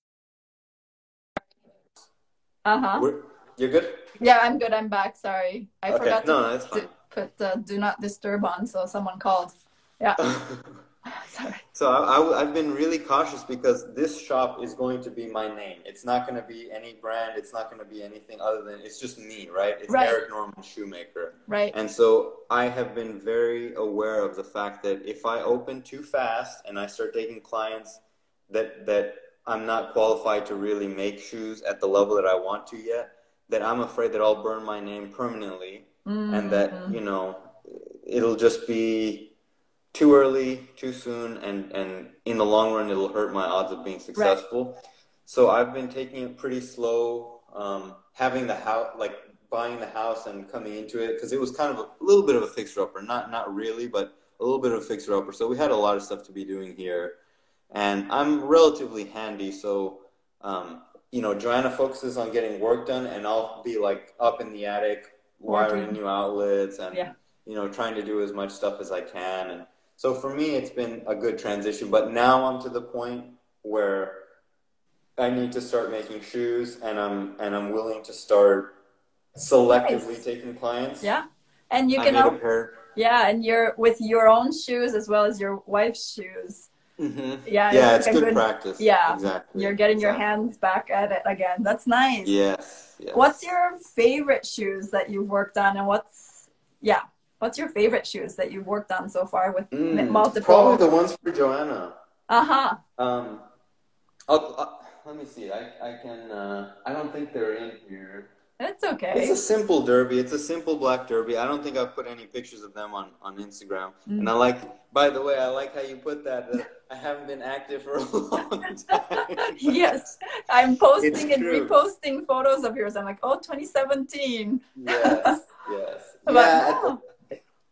You're good? Yeah, I'm good. I'm back. Sorry. I forgot to put the do not disturb on, so someone called. Yeah. Sorry. So I've been really cautious because this shop is going to be my name. It's not going to be any brand. It's not going to be anything other than, it's just me, right? It's right. Eric Norman Shoemaker. Right. And so I have been very aware of the fact that if I open too fast and I start taking clients that I'm not qualified to really make shoes at the level that I want to yet, that I'm afraid that I'll burn my name permanently. Mm-hmm. And that, you know, it'll just be too early, too soon, and in the long run, it'll hurt my odds of being successful. Right. So I've been taking it pretty slow, having the house, like buying the house and coming into it, because it was kind of a little bit of a fixer-upper. Not really, but a little bit of a fixer-upper. So we had a lot of stuff to be doing here. And I'm relatively handy, so, you know, Joanna focuses on getting work done, and I'll be like up in the attic, wiring new outlets, and, you know, trying to do as much stuff as I can. And so for me, it's been a good transition, but now I'm to the point where I need to start making shoes, and I'm willing to start selectively taking clients. Yeah, and you can and you're with your own shoes as well as your wife's shoes. Mm-hmm. Yeah, it's good practice. Yeah, exactly. You're getting your hands back at it again. That's nice. Yes. What's your favorite shoes that you've worked on, and what's your favorite shoes that you've worked on so far with multiple? Probably the ones for Joanna. Let me see. I can. I don't think they're in here. It's okay. It's a simple derby. It's a simple black derby. I don't think I've put any pictures of them on Instagram. And I like. By the way, I like how you put that. I haven't been active for a long time. Yes, I'm posting and reposting photos of yours. I'm like, 2017. Yes.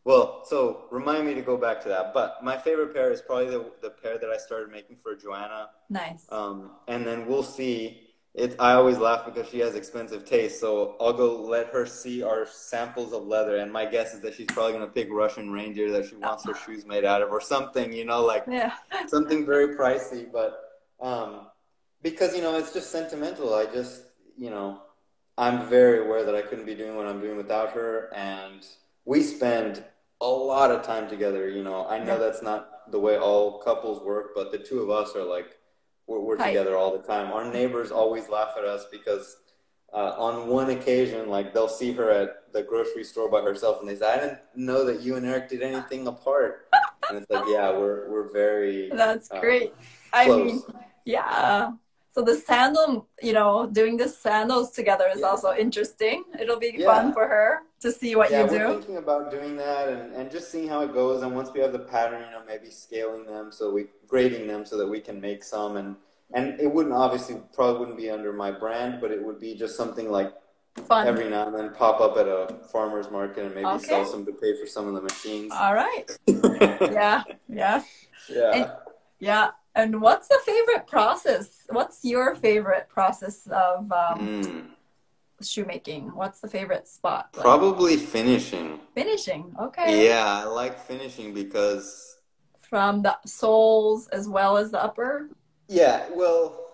Well, so remind me to go back to that. But my favorite pair is probably the pair that I started making for Joanna. Nice. And then we'll see. I always laugh because she has expensive taste, so I'll go let her see our samples of leather, and my guess is that she's probably going to pick Russian reindeer that she wants her shoes made out of, or something, you know, like something very pricey, but because, you know, it's just sentimental. I just, you know, I'm very aware that I couldn't be doing what I'm doing without her, and we spend a lot of time together, you know. I know that's not the way all couples work, but the two of us are like, we're together all the time. Our neighbors always laugh at us because on one occasion, like, they'll see her at the grocery store by herself, and they say, "I didn't know that you and Eric did anything apart." And it's like, yeah, we're very That's great. Close. I mean, yeah. So the sandal, you know, doing the sandals together is also interesting. It'll be fun for her to see what you do. Yeah, we're thinking about doing that and just seeing how it goes. And once we have the pattern, you know, maybe scaling them, grading them so that we can make some. And it probably wouldn't be under my brand, but it would be just something like fun. Every now and then pop up at a farmer's market and maybe sell some to pay for some of the machines. All right. Yeah. And what's the favorite process? What's your favorite process of shoemaking? What's the favorite spot? Like? Probably finishing. Finishing, okay. Yeah, I like finishing because... From the soles as well as the upper? Yeah, well,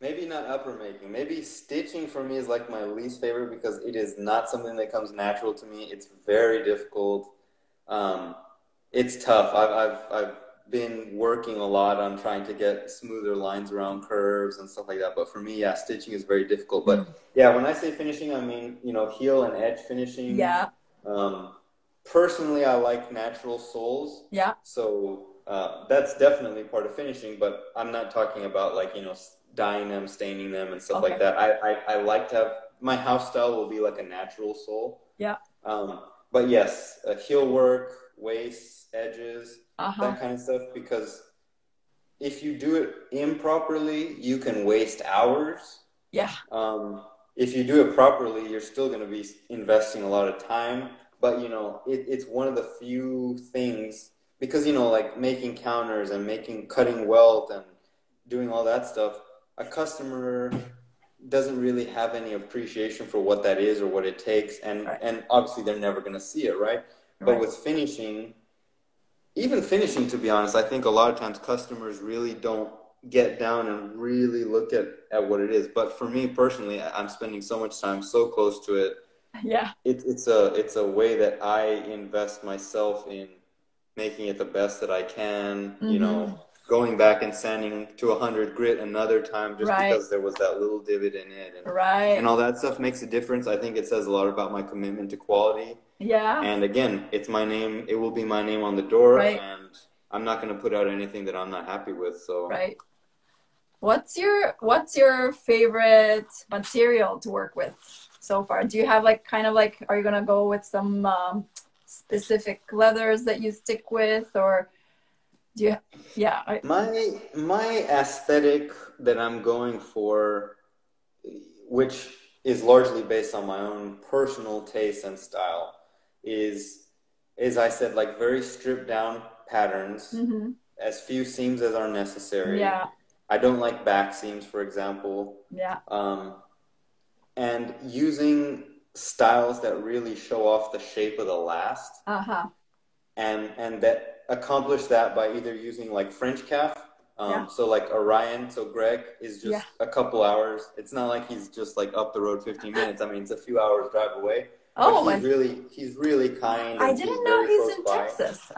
maybe not upper making. Maybe stitching for me is like my least favorite because it is not something that comes natural to me. It's very difficult. It's tough. I've been working a lot on trying to get smoother lines around curves and stuff like that. But for me, yeah, stitching is very difficult. But yeah, when I say finishing, I mean, you know, heel and edge finishing. Yeah. Personally, I like natural soles. Yeah. So that's definitely part of finishing, but I'm not talking about like, you know, dyeing them, staining them and stuff like that. I like to have, my house style will be like a natural sole. Yeah. But yes, heel work, waist, edges, that kind of stuff, because if you do it improperly, you can waste hours. Yeah. If you do it properly, you're still going to be investing a lot of time. But, you know, it's one of the few things, because, you know, like making counters and cutting welt and doing all that stuff, a customer doesn't really have any appreciation for what that is or what it takes. And obviously they're never going to see it, right? But with finishing, even finishing, to be honest, I think a lot of times customers really don't get down and really look at what it is. But for me personally, I'm spending so much time so close to it. Yeah. It's a way that I invest myself in making it the best that I can, you know, going back and sanding to 100 grit another time just because there was that little divot in it. And, and all that stuff makes a difference. I think it says a lot about my commitment to quality. Yeah. And again, it's my name. It will be my name on the door. And I'm not going to put out anything that I'm not happy with. So. What's your favorite material to work with so far? Do you have like kind of like, are you going to go with some specific leathers that you stick with, or do you? Yeah. My aesthetic that I'm going for, which is largely based on my own personal taste and style, is I said, like very stripped down patterns, as few seams as are necessary. Yeah. I don't like back seams, for example. Yeah. And using styles that really show off the shape of the last. And that accomplish that by either using like French calf. So like Orion, so Greg is just a couple hours. It's not like he's just like up the road 15 minutes. I mean, it's a few hours drive away. Oh, but he's really kind. I didn't know he's in Texas.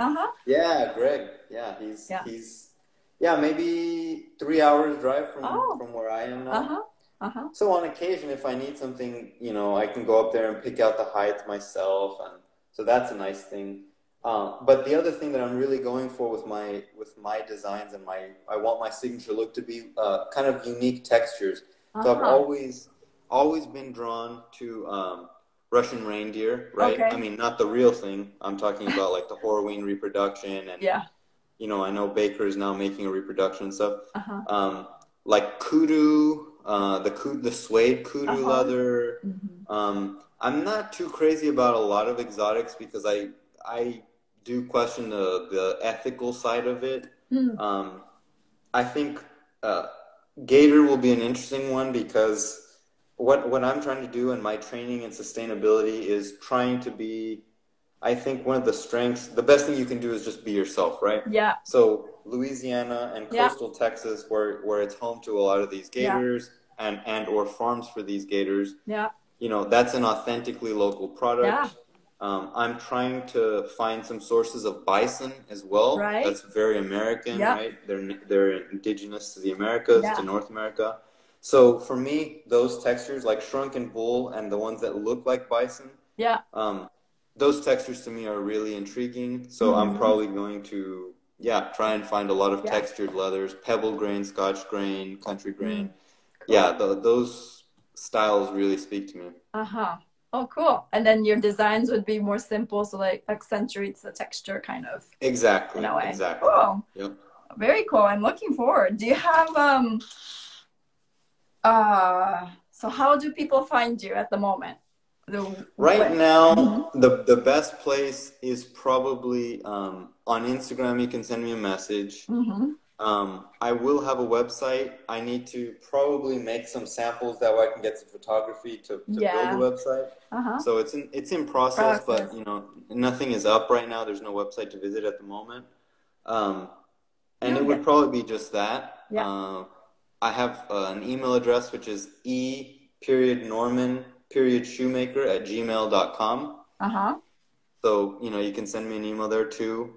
Yeah, Greg. Yeah, he's maybe 3 hours drive from where I am now. So on occasion, if I need something, you know, I can go up there and pick out the height myself, and so that's a nice thing. But the other thing that I'm really going for with my designs and I want my signature look to be kind of unique textures. So I've always been drawn to Russian reindeer, right? I mean, not the real thing. I'm talking about like the Horween reproduction, and you know, I know Baker is now making a reproduction and stuff. Like kudu, the suede kudu leather. I'm not too crazy about a lot of exotics because I do question the ethical side of it. I think gator will be an interesting one because what I'm trying to do in my training and sustainability is trying to be, I think one of the strengths, the best thing you can do is just be yourself, right? Yeah. So Louisiana and coastal Texas, where it's home to a lot of these gators and or farms for these gators. Yeah. You know, that's an authentically local product. Yeah. I'm trying to find some sources of bison as well. Right. That's very American, right? They're indigenous to the Americas, to North America. So for me, those textures like shrunken bull and the ones that look like bison, those textures to me are really intriguing. So I'm probably going to, try and find a lot of textured leathers, pebble grain, Scotch grain, country grain. Those styles really speak to me. Oh, cool. And then your designs would be more simple, so like accentuates the texture kind of. Exactly. In a way. Exactly. Cool. Yep. Very cool. I'm looking forward. Do you have so how do people find you at the moment? Right now, the best place is probably on Instagram. You can send me a message. I will have a website. I need to probably make some samples that way I can get some photography to build a website. So it's in process, but you know, nothing is up right now. There's no website to visit at the moment. And it would probably be just that. I have an email address, which is e.norman.shoemaker@gmail.com. So, you know, you can send me an email there too.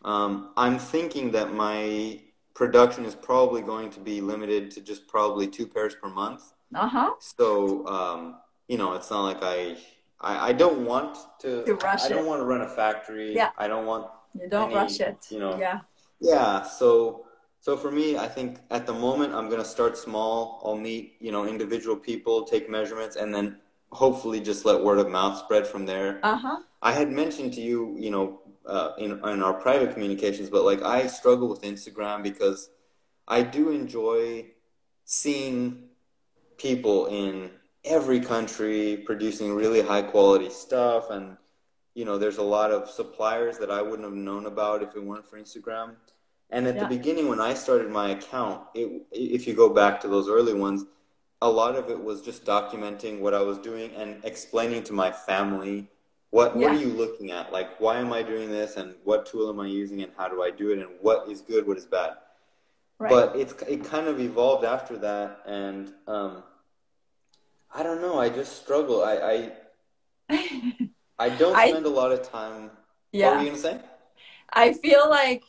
I'm thinking that my production is probably going to be limited to just probably 2 pairs per month. Uh-huh. So, it's not like I don't want To to, I rush don't it. want to run a factory. Yeah. I don't want You don't rush any, it. Yeah. yeah. So for me, I think at the moment I'm going to start small. I'll meet, individual people, take measurements, and then hopefully just let word of mouth spread from there. Uh-huh. I had mentioned to you, in our private communications, but like I struggle with Instagram because I do enjoy seeing people in every country producing really high quality stuff, and there's a lot of suppliers that I wouldn't have known about if it weren't for Instagram. And at the Yeah. beginning when I started my account, if you go back to those early ones, a lot of it was just documenting what I was doing and explaining to my family what are Yeah. you looking at? Like, why am I doing this, and what tool am I using, and how do I do it, and what is good, what is bad. Right. But it kind of evolved after that, and I don't know. I just struggle. I don't I spend a lot of time. What were yeah. you gonna say? I feel like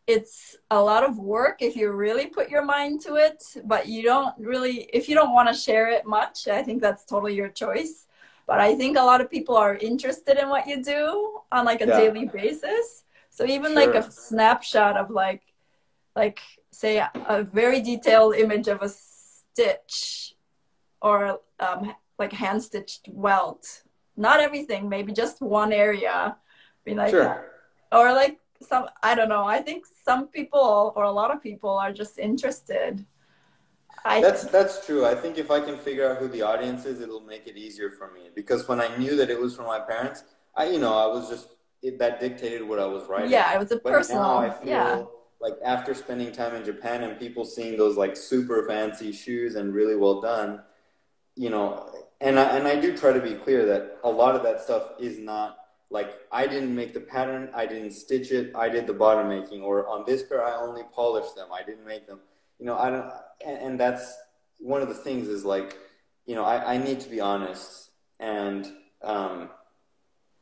it's a lot of work if you really put your mind to it, but you don't really, if you don't want to share it much, I think that's totally your choice. But I think a lot of people are interested in what you do on like a Yeah, daily basis. So even like a sure. snapshot of like say a very detailed image of a stitch or like hand stitched welt. Not everything, maybe just one area. Be like, Sure. or like some, I don't know. I think some people or a lot of people are just interested. I That's true. I think if I can figure out who the audience is, it'll make it easier for me. Because when I knew that it was from my parents, I was just that dictated what I was writing. Yeah, it was a But now I personal. Yeah, feel like after spending time in Japan and people seeing those like super fancy shoes and really well done, and I do try to be clear that a lot of that stuff is not like I didn't make the pattern, I didn't stitch it, I did the bottom making, or on this pair I only polished them, I didn't make them. I don't, and that's one of the things is like, I need to be honest, and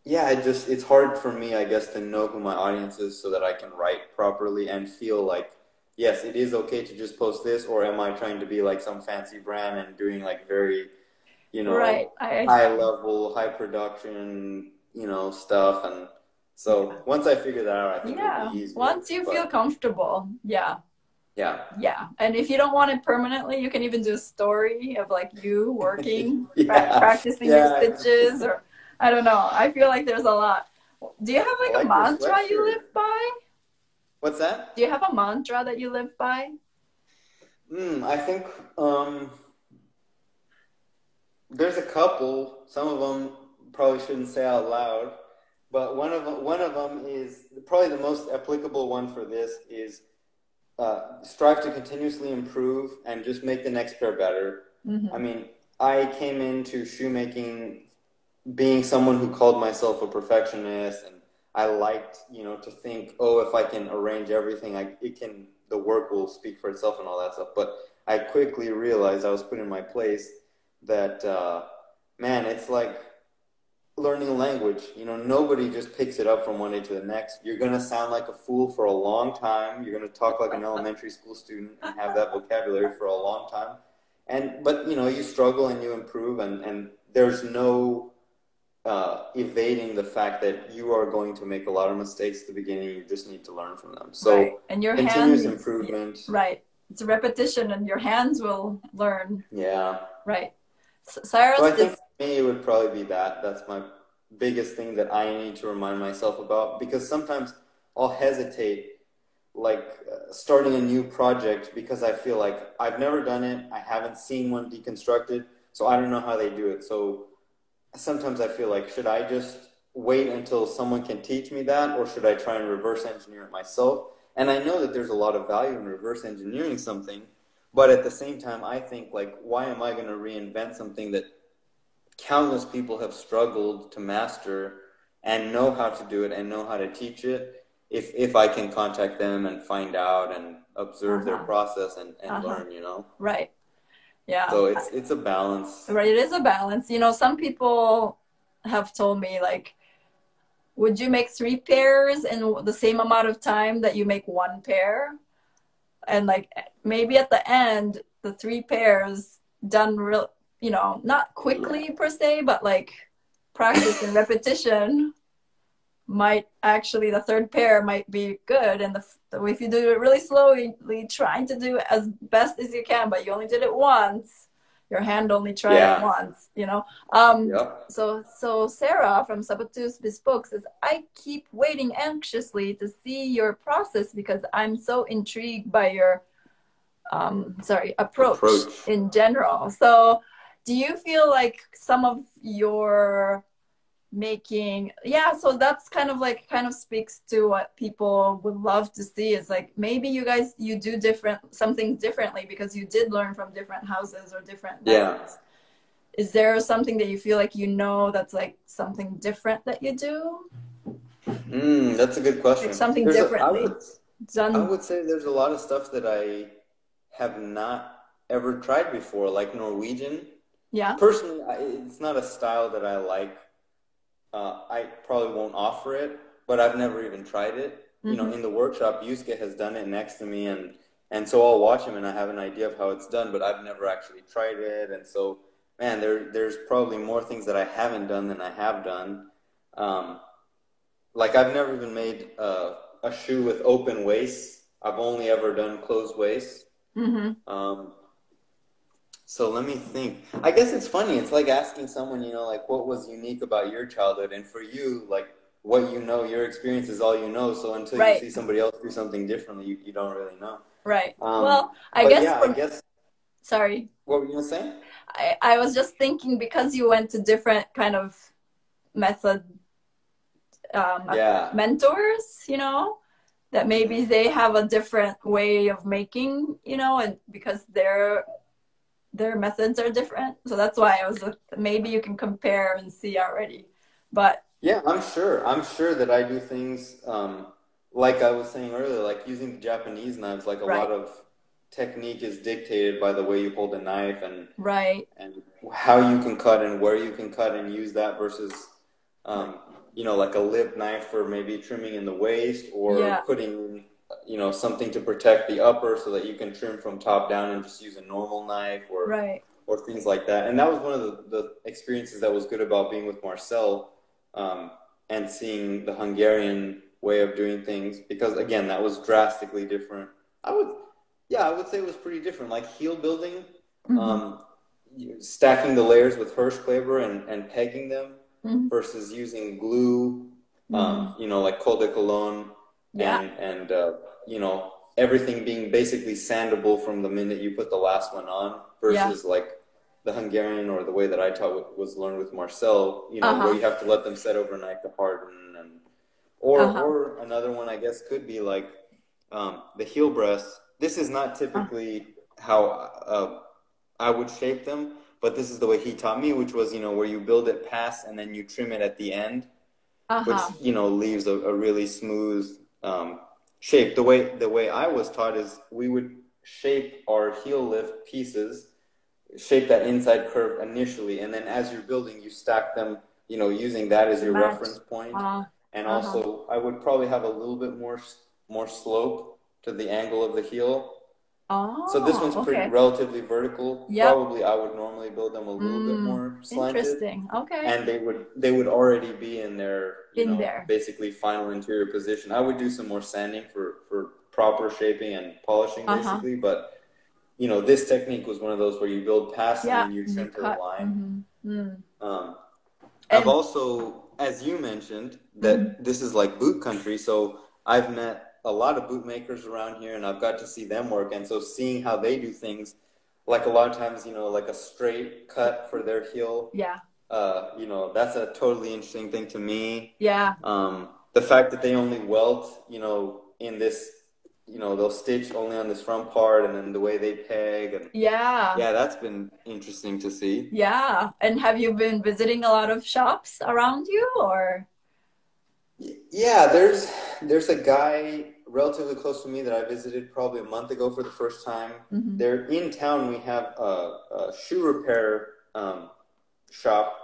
yeah, it's hard for me, I guess, to know who my audience is so that I can write properly and feel like, yes, it is okay to just post this, or am I trying to be like some fancy brand and doing like very, right. I high see. level, high production, stuff. And Yeah. so once I figure that out, I think it'll be Yeah. easier. Once you feel But comfortable, yeah. yeah, Yeah. And if you don't want it permanently, you can even do a story of like you working, yeah, practicing your yeah. stitches, or I don't know. I feel like there's a lot. Do you have I like a like your mantra you sweatshirt. live by? What's that? Do you have a mantra that you live by? I think there's a couple. Some of them probably shouldn't say out loud, but one of them is probably the most applicable one for this is strive to continuously improve and just make the next pair better. I Mm-hmm. mean, I came into shoemaking being someone who called myself a perfectionist, and I liked, to think, oh, if I can arrange everything, the work will speak for itself and all that stuff. But I quickly realized I was put in my place that, man, it's like learning a language. Nobody just picks it up from one day to the next. You're going to sound like a fool for a long time. You're going to talk like an elementary school student and have that vocabulary for a long time. But you struggle and you improve, and there's no evading the fact that you are going to make a lot of mistakes at the beginning. You just need to learn from them. Right. So And your continuous hands, improvement. right. It's a repetition and your hands will learn. Yeah. Right. So Cyrus, I think this, for me it would probably be that. That's my biggest thing that I need to remind myself about, because sometimes I'll hesitate like starting a new project because I feel like I've never done it. I haven't seen one deconstructed, so I don't know how they do it. So sometimes I feel like, should I just wait until someone can teach me that, or should I try and reverse engineer it myself? And I know that there's a lot of value in reverse engineering something, but at the same time, I think, like, why am I going to reinvent something that countless people have struggled to master and know how to do it and know how to teach it if I can contact them and find out and observe their uh-huh, process and uh-huh, learn. right. Yeah. So it's a balance. Right. It is a balance. Some people have told me like would you make 3 pairs in the same amount of time that you make 1 pair? And like maybe at the end, the 3 pairs done real, you know, not quickly per se, but like practice and repetition might actually, the 3rd pair might be good. And if you do it really slowly, trying to do it as best as you can, but you only did it once, your hand only tried it once, you know. So Sarah from Sabatus Bespoke says, I keep waiting anxiously to see your process because I'm so intrigued by your approach in general. So do you feel like some of your making, so that's kind of speaks to what people would love to see, is like maybe you do some things differently because you did learn from different houses or different methods. Is there something that you feel like, you know, that's like something different that you do? That's a good question. Like something differently. I would say there's a lot of stuff that I have not ever tried before, like Norwegian. Yeah. Personally, it's not a style that I like. I probably won't offer it, but I've never even tried it. You know, in the workshop, Yusuke has done it next to me, and so I'll watch him and I have an idea of how it's done, but I've never actually tried it. And so, man, there's probably more things that I haven't done than I have done. Like I've never even made a shoe with open waist. I've only ever done closed waist. So let me think. I guess it's funny. It's like asking someone, you know, like what was unique about your childhood? And for you, like what you know, your experience is all you know. So until you see somebody else do something differently, you don't really know. Right. Well, I guess. Sorry. What were you going to say? I was just thinking, because you went to different kind of method mentors, you know, that maybe they have a different way of making, you know, and because their methods are different. So that's why I was, maybe you can compare and see already. But yeah, I'm sure that I do things like I was saying earlier, like using the Japanese knives, like a lot of technique is dictated by the way you hold a knife and how you can cut and where you can cut and use that versus you know, like a lip knife for maybe trimming in the waist or putting, you know, something to protect the upper so that you can trim from top down and just use a normal knife or things like that. And that was one of the experiences that was good about being with Marcel and seeing the Hungarian way of doing things, because again, that was drastically different. I would say it was pretty different, like heel building, stacking the layers with Hirschkleber and pegging them versus using glue, you know, like Col de Cologne and you know, everything being basically sandable from the minute you put the last one on versus like the Hungarian or the way that I taught was learned with Marcel, you know, where you have to let them set overnight to harden. And or another one, I guess, could be like the heel breast. This is not typically how I would shape them, but this is the way he taught me, which was, you know, where you build it past and then you trim it at the end, which, you know, leaves a really smooth shape. The way I was taught is we would shape our heel lift pieces, shape that inside curve initially, and then as you're building, you stack them, you know, using that as your reference point. And also, I would probably have a little bit more slope to the angle of the heel. So this one's pretty relatively vertical. Probably I would normally build them a little bit more slanted. Interesting. Okay. And they would already be in their basically final interior position. I would do some more sanding for proper shaping and polishing basically, but you know, this technique was one of those where you build past and then you trim to the line. I've also, as you mentioned, that this is like boot country, so I've met a lot of boot makers around here and I've got to see them work, and so seeing how they do things, like a lot of times, you know, like a straight cut for their heel, you know, that's a totally interesting thing to me. The fact that they only welt, you know, in this, you know, they'll stitch only on this front part, and then the way they peg, and that's been interesting to see. And have you been visiting a lot of shops around you, or? Yeah, there's a guy relatively close to me that I visited probably a month ago for the first time. They're in town. We have a shoe repair shop,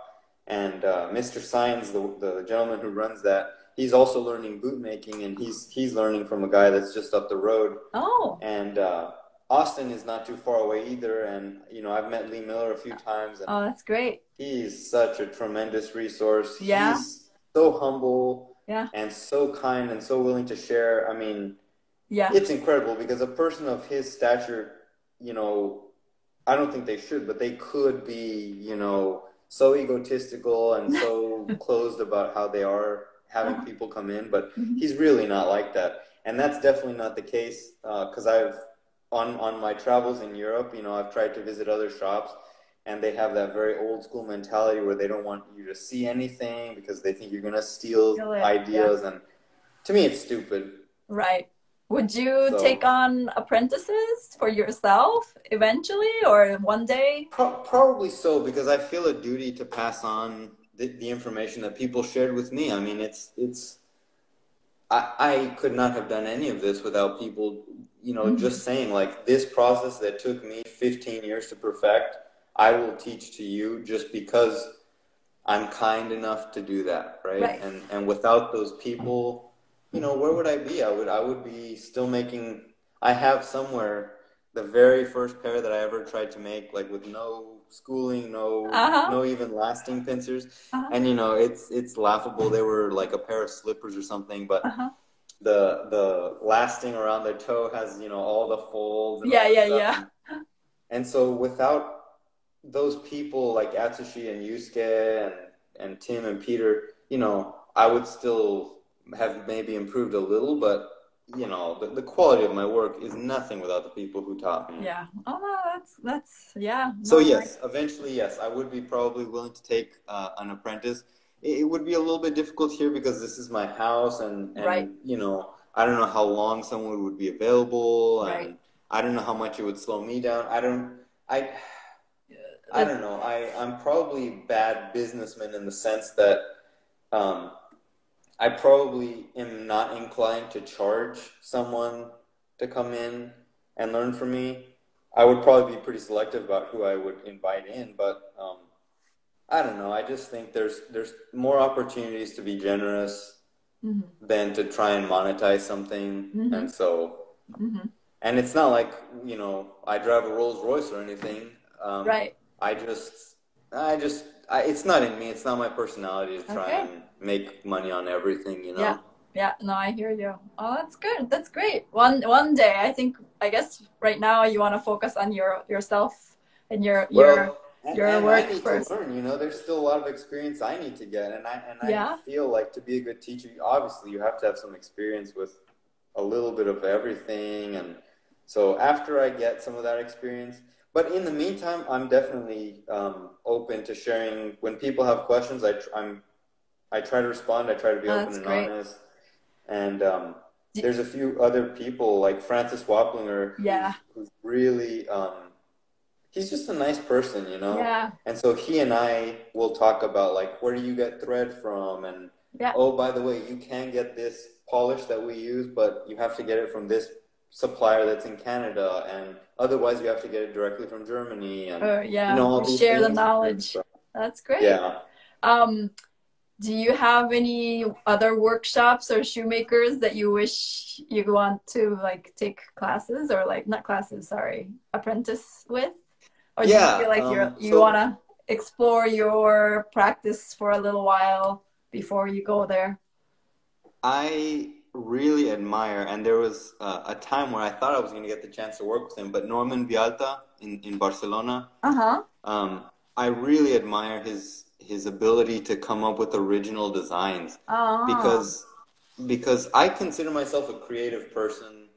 and Mr. Science, the gentleman who runs that, he's also learning bootmaking, and he's learning from a guy that's just up the road. Oh. And Austin is not too far away either. And, you know, I've met Lee Miller a few times. And oh, that's great. he's such a tremendous resource. Yeah. He's so humble yeah. and so kind and so willing to share. I mean, yeah, it's incredible because a person of his stature, you know, I don't think they should, but they could be, you know, so egotistical and so closed about how they are having people come in. But he's really not like that. And that's definitely not the case because on my travels in Europe, you know, I've tried to visit other shops, and they have that very old school mentality where they don't want you to see anything because they think you're going to steal ideas. Yeah. And to me, it's stupid. Right. Would you take on apprentices for yourself eventually or one day? Probably so, because I feel a duty to pass on the information that people shared with me. I mean, I could not have done any of this without people, you know, just saying like, this process that took me 15 years to perfect, I will teach to you just because I'm kind enough to do that, right? And without those people, you know, where would I be? I would be still making, I have somewhere the very first pair that I ever tried to make, like with no schooling, no even lasting pincers. And, you know, it's laughable. They were like a pair of slippers or something, but the lasting around their toe has, you know, all the folds. And yeah. And so without those people like Atsushi and Yusuke and Tim and Peter, you know, I would still have maybe improved a little, but you know, the quality of my work is nothing without the people who taught me. Yeah. Oh no, that's yeah. No, so yes, eventually yes, I would be probably willing to take an apprentice. It would be a little bit difficult here because this is my house, and you know, I don't know how long someone would be available, and I don't know how much it would slow me down. I don't know. I'm probably a bad businessman in the sense that I probably am not inclined to charge someone to come in and learn from me. I would probably be pretty selective about who I would invite in, but I don't know. I just think there's more opportunities to be generous than to try and monetize something. And so, and it's not like, you know, I drive a Rolls Royce or anything. It's not in me. It's not my personality to try and make money on everything, you know? Yeah. No, I hear you. Oh, that's good. That's great. One day, I guess right now you want to focus on yourself and your work I need first. To learn, you know, there's still a lot of experience I need to get. And I feel like to be a good teacher, obviously you have to have some experience with a little bit of everything. And so after I get some of that experience, but in the meantime, I'm definitely open to sharing. When people have questions, I try to respond. I try to be open and honest. And there's a few other people like Francis Waplinger, who's really, he's just a nice person, you know? Yeah. And so he and I will talk about like, where do you get thread from? And, oh, by the way, you can get this polish that we use, but you have to get it from this supplier that's in Canada, and otherwise you have to get it directly from Germany. And you know, all these share things. the knowledge. That's great. Yeah. Do you have any other workshops or shoemakers that you wish you want to like take classes or like not classes, sorry, apprentice with? Or do you feel like you want to explore your practice for a little while before you go there? I really admire, and there was a time where I thought I was going to get the chance to work with him, but Norman Vialta in Barcelona, I really admire his ability to come up with original designs, because I consider myself a creative person,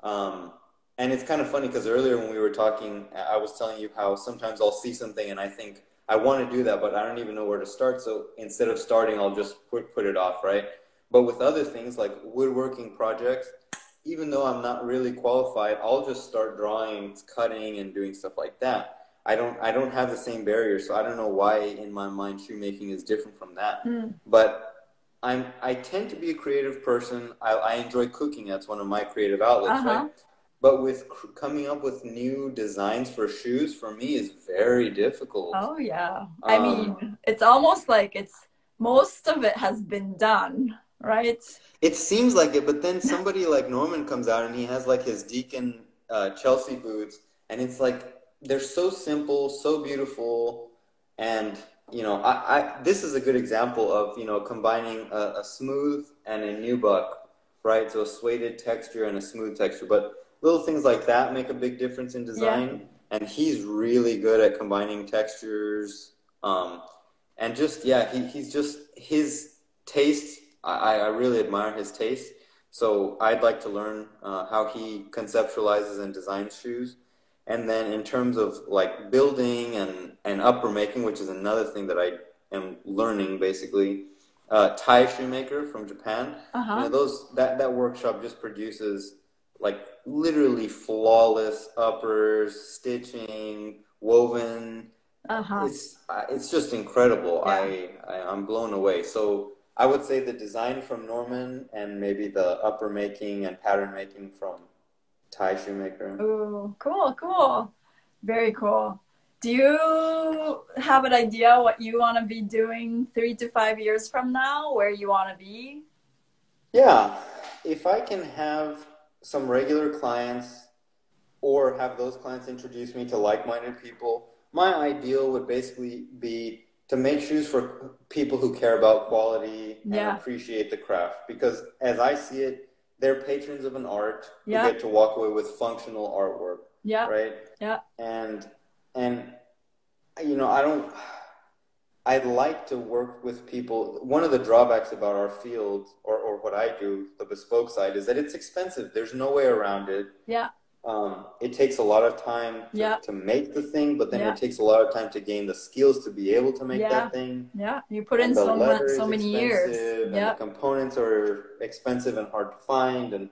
and it's kind of funny because earlier when we were talking, I was telling you how sometimes I'll see something and I think I want to do that, but I don't even know where to start, so instead of starting, I'll just put it off, right? But with other things like woodworking projects, even though I'm not really qualified, I'll just start drawing, cutting, and doing stuff like that. I don't have the same barrier, so I don't know why in my mind shoemaking is different from that. But I tend to be a creative person. I enjoy cooking. That's one of my creative outlets, right? But with coming up with new designs for shoes, for me, is very difficult. Oh, yeah. I mean, it's almost like most of it has been done. right? It seems like it, but then somebody like Norman comes out and he has like his Deacon Chelsea boots, and it's like they're so simple, so beautiful, and this is a good example of combining a smooth and a nubuck, right? So a suede texture and a smooth texture, but little things like that make a big difference in Yeah. design, and he's really good at combining textures, and just he's just his taste. I really admire his taste. So I'd like to learn how he conceptualizes and designs shoes. And then in terms of like building and upper making, which is another thing that I am learning basically, Thai shoemaker from Japan. Uh-huh. That workshop just produces like literally flawless uppers, stitching, woven. Uh-huh. It's just incredible. Yeah. I'm blown away. So I would say the design from Norman and maybe the upper making and pattern making from Thai shoemaker. Ooh, cool, cool. Very cool. Do you have an idea what you want to be doing 3 to 5 years from now, where you want to be? Yeah, if I can have some regular clients or have those clients introduce me to like-minded people, my ideal would basically be to make shoes for people who care about quality and Yeah. appreciate the craft. Because as I see it, they're patrons of an art who Yeah. get to walk away with functional artwork, Yeah. right? Yeah. And I'd like to work with people. One of the drawbacks about our field or what I do, the bespoke side, is that it's expensive. There's no way around it. Yeah. It takes a lot of time to make the thing, but then it takes a lot of time to gain the skills to be able to make that thing. Yeah. You put in And the leather so is many years. expensive, and the components are expensive and hard to find,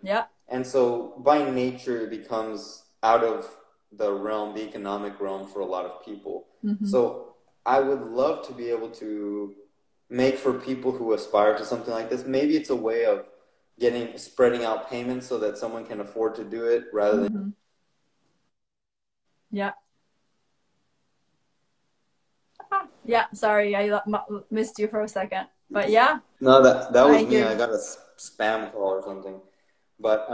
and so by nature it becomes out of the realm, the economic realm for a lot of people. Mm-hmm. So I would love to be able to make for people who aspire to something like this. Maybe it's a way of spreading out payments so that someone can afford to do it rather than. Mm-hmm. Yeah. Yeah, sorry, I missed you for a second. But yeah. No, that was me. I got a spam call or something. But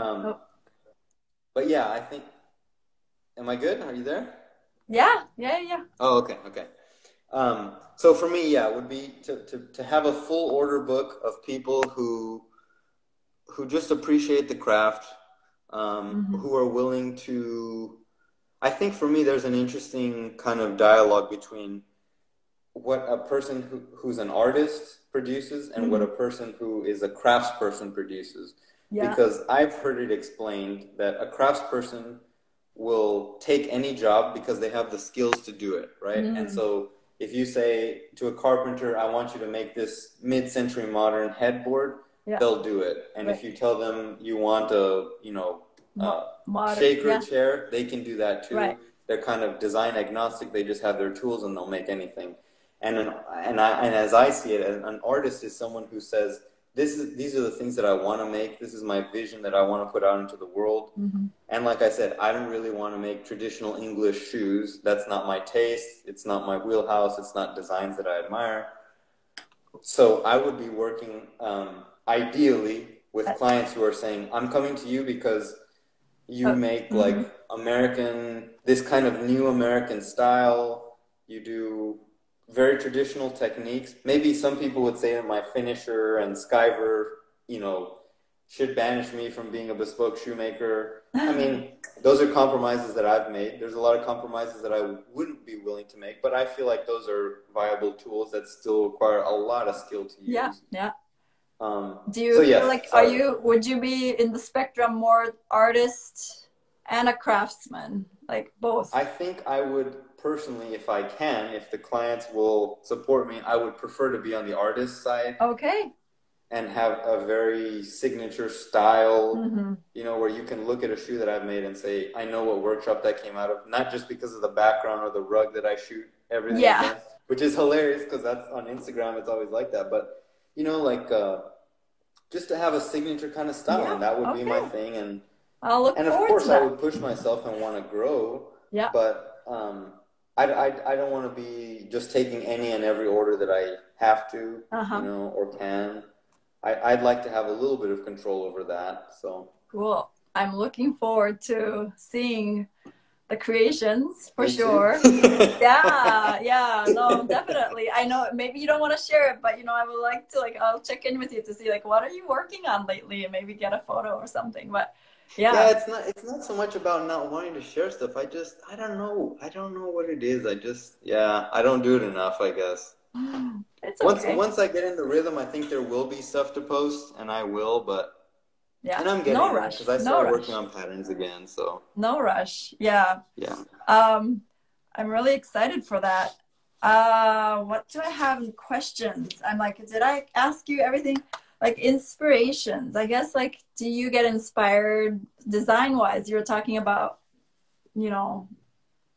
but yeah, I think. Am I good? Are you there? Yeah. Oh, okay. So for me, it would be to have a full order book of people who just appreciate the craft, who are willing to. I think for me, there's an interesting kind of dialogue between what a person who's an artist produces and what a person who is a craftsperson produces. Yeah. Because I've heard it explained that a craftsperson will take any job because they have the skills to do it, right? And so if you say to a carpenter, I want you to make this mid-century modern headboard, they'll do it. And if you tell them you want a, shaker chair, they can do that too. Right. They're kind of design agnostic. They just have their tools and they'll make anything. And as I see it, an artist is someone who says, these are the things that I want to make. This is my vision that I want to put out into the world. Mm-hmm. And like I said, I don't really want to make traditional English shoes. That's not my taste. It's not my wheelhouse. It's not designs that I admire. So I would be working ideally with clients who are saying, I'm coming to you because you make like American, this kind of new American style. You do very traditional techniques. Maybe some people would say that my finisher and skiver, should banish me from being a bespoke shoemaker. I mean, those are compromises that I've made. There's a lot of compromises that I wouldn't be willing to make, but I feel like those are viable tools that still require a lot of skill to use. Yeah. Do you feel like, would you be in the spectrum more artist and a craftsman, like both? I think I would personally, if I can, if the clients will support me, I would prefer to be on the artist side. Okay. And have a very signature style, where you can look at a shoe that I've made and say, I know what workshop that came out of, not just because of the background or the rug that I shoot everything against, which is hilarious because that's on Instagram, it's always like that. But, just to have a signature kind of style, and that would be my thing. And I'll look forward to that. And of course, I would push myself and want to grow. Yeah. But I don't want to be just taking any and every order that I have to, or can. I'd like to have a little bit of control over that. So cool. I'm looking forward to seeing the creations for me too. sure. Yeah, no, definitely. I know maybe you don't want to share it, but you know, I would like to like I'll check in with you to see like what are you working on lately and maybe get a photo or something. But Yeah, yeah. it's not so much about not wanting to share stuff. I don't know. I don't know what it is. Yeah, I don't do it enough, I guess. It's okay. Once I get in the rhythm, I think there will be stuff to post, and I will, Yeah. and I'm getting No there because rush. I No started working rush. on patterns again, so No rush. Yeah. yeah. Um, I'm really excited for that. What do I have in questions? I'm like, did I ask you everything? Like inspirations. I guess like, do you get inspired design wise? You were talking about, you know,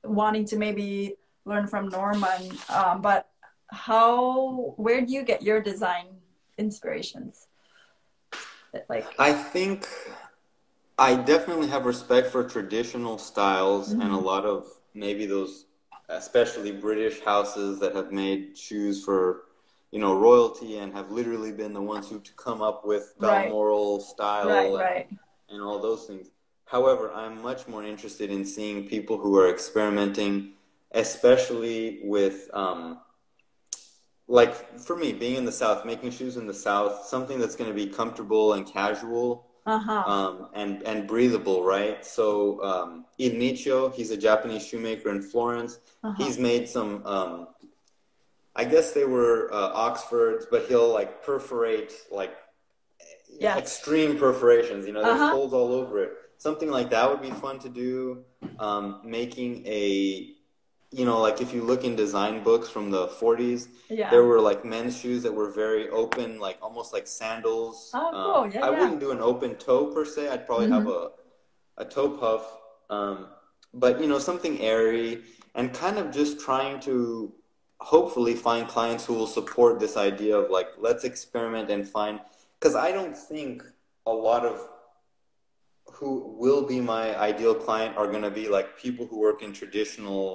wanting to maybe learn from Norman. But where do you get your design inspirations? Like, I think I definitely have respect for traditional styles and a mhm. lot of maybe those, especially British houses that have made shoes for, royalty and have literally been the ones who to come up with Right, Balmoral style right. and all those things. However, I'm much more interested in seeing people who are experimenting, especially with, like for me, being in the South, making shoes in the South, something that's going to be comfortable and casual, Uh-huh. and breathable, right? So Il Micio, he's a Japanese shoemaker in Florence. Uh-huh. He's made some, I guess they were Oxfords, but he'll like perforate like Yeah. extreme perforations. There's Uh-huh. holes all over it. Something like that would be fun to do. Making like if you look in design books from the 40s, Yeah. there were like men's shoes that were very open, like almost like sandals. Oh, cool. Yeah, I yeah. wouldn't do an open toe per se. I'd probably have Mm-hmm. a toe puff, but something airy and kind of just trying to hopefully find clients who will support this idea of like let's experiment and find, because I don't think a lot of who will be my ideal client are going to be like people who work in traditional,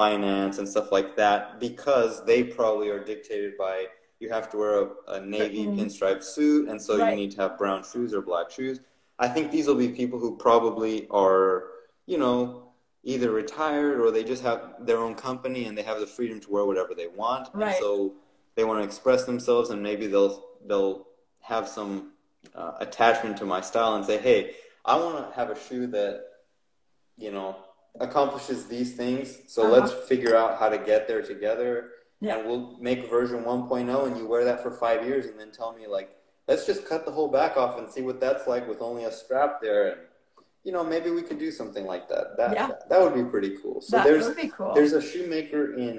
finance and stuff like that, because they probably are dictated by you have to wear a navy Certain, pinstripe suit, and so you right. need to have brown shoes or black shoes. I think these will be people who probably are, either retired or they just have their own company and they have the freedom to wear whatever they want, and Right. so they want to express themselves, and maybe they'll have some attachment to my style and say, hey, I want to have a shoe that, you know, accomplishes these things. So Uh-huh. let's figure out how to get there together. Yeah. And we'll make version 1.0 and you wear that for 5 years and then tell me, like, let's just cut the whole back off and see what that's like with only a strap there. And, maybe we could do something like that. Yeah. That would be pretty cool. So That would be cool. there's a shoemaker in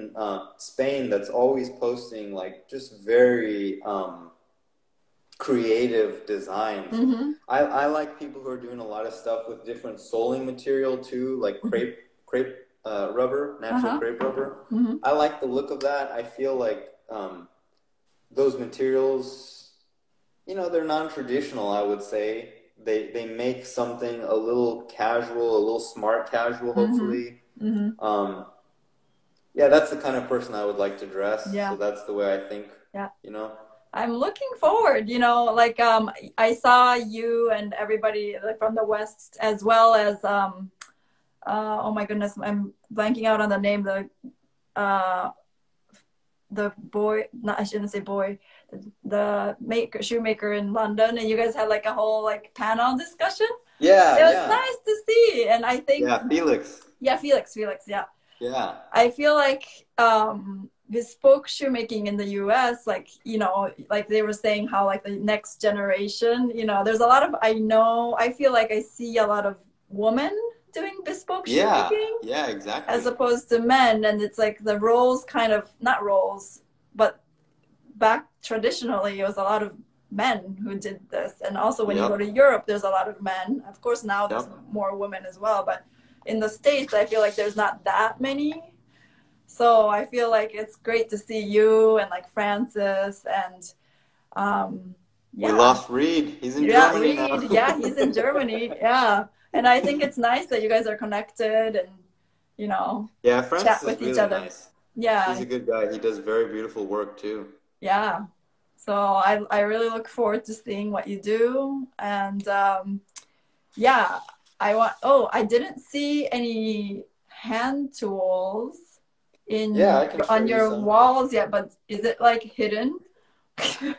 Spain that's always posting, like, just very creative designs. Mm-hmm. I like people who are doing a lot of stuff with different soling material too, like crepe rubber, natural Uh-huh. crepe rubber. Mm-hmm. I like the look of that. I feel like those materials, they're non-traditional, I would say. They make something a little casual, a little smart casual, Mm-hmm. hopefully. Mm-hmm. Yeah, that's the kind of person I would like to dress. Yeah. So that's the way I think, Yeah. you know. I'm looking forward, like I saw you and everybody like from the West as well as oh my goodness, I'm blanking out on the name, the boy, not I shouldn't say boy, the shoemaker in London, and you guys had like a whole like panel discussion. Yeah, It was yeah. nice to see, and I think Yeah, Felix. Felix, yeah. Yeah. I feel like bespoke shoemaking in the US, like, like they were saying how like the next generation, there's a lot of, I feel like I see a lot of women doing bespoke shoemaking. Yeah, exactly. As opposed to men. And it's like the roles kind of, not roles, but back traditionally, it was a lot of men who did this. And also when you go to Europe, there's a lot of men. Of course, now there's more women as well. But in the States, I feel like there's not that many. So I feel like it's great to see you and like Francis and we lost Reed. He's in Germany now. Yeah, he's in Germany. Yeah. And I think it's nice that you guys are connected and, yeah, Francis chat with is really each other. nice. Yeah. He's a good guy. He does very beautiful work too. Yeah. So I really look forward to seeing what you do. And yeah, I didn't see any hand tools Yeah, in I can show on you your some. walls yet, but is it like hidden?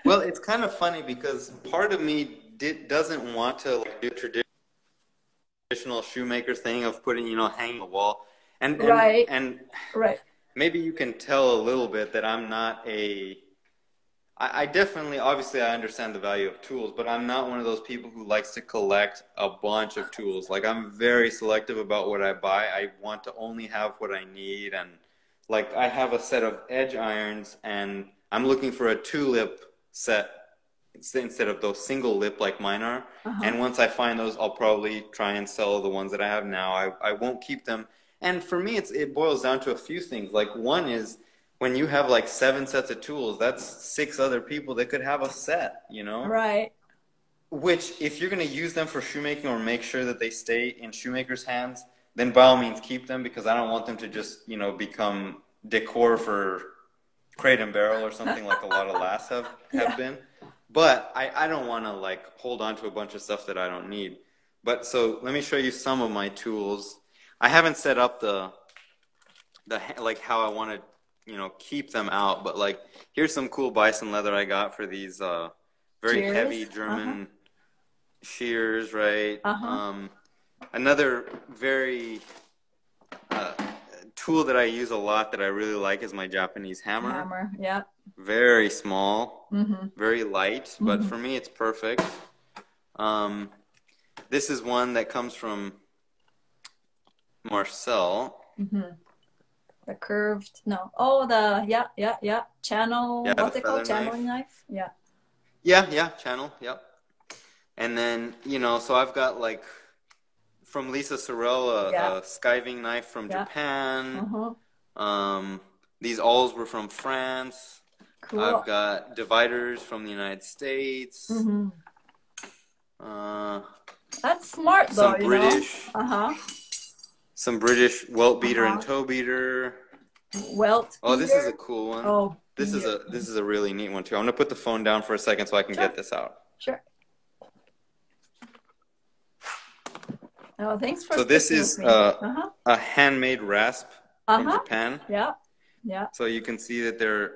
Well, it's kind of funny because part of me doesn't want to like do traditional shoemaker thing of putting, hanging the wall. And Right, and right. maybe you can tell a little bit that I'm not I definitely, obviously, I understand the value of tools, but I'm not one of those people who likes to collect a bunch of tools. Like, I'm very selective about what I buy. I want to only have what I need. And, like, I have a set of edge irons, and I'm looking for a two-lip set instead of those single lip like mine are. Uh-huh. And once I find those, I'll probably try and sell the ones that I have now. I won't keep them. And for me, it boils down to a few things. Like, one is, when you have like 7 sets of tools, that's 6 other people that could have a set, Right. Which, if you're going to use them for shoemaking or make sure that they stay in shoemakers' hands, then by all means keep them, because I don't want them to just, become decor for Crate and Barrel or something like a lot of lasts have Yeah. been. But I don't want to like hold on to a bunch of stuff that I don't need. But so let me show you some of my tools. I haven't set up the like how I want to keep them out, but like here's some cool bison leather I got for these very Cheers. heavy German shears, right? Uh-huh. Another very tool that I use a lot that I really like is my Japanese hammer. Hammer. Yeah. Very small, Mm-hmm. very light, but for me it's perfect. This is one that comes from Marcel. Mm-hmm. The curved, no. Oh, yeah. Channel, Yeah, the what's it called? feather Channeling knife? Yeah. Yeah, channel, yep. And then, so I've got like from Lisa Sorel a skiving knife from Japan. These awls were from France. Cool. I've got dividers from the United States. That's smart though, Some British. Some British welt beater and toe beater. Welt beater? Oh, this is a cool one. Oh, this is a really neat one too. I'm gonna put the phone down for a second so I can get this out. Sure. Oh, thanks for. So this is a handmade rasp from Japan. Yeah. So you can see that they're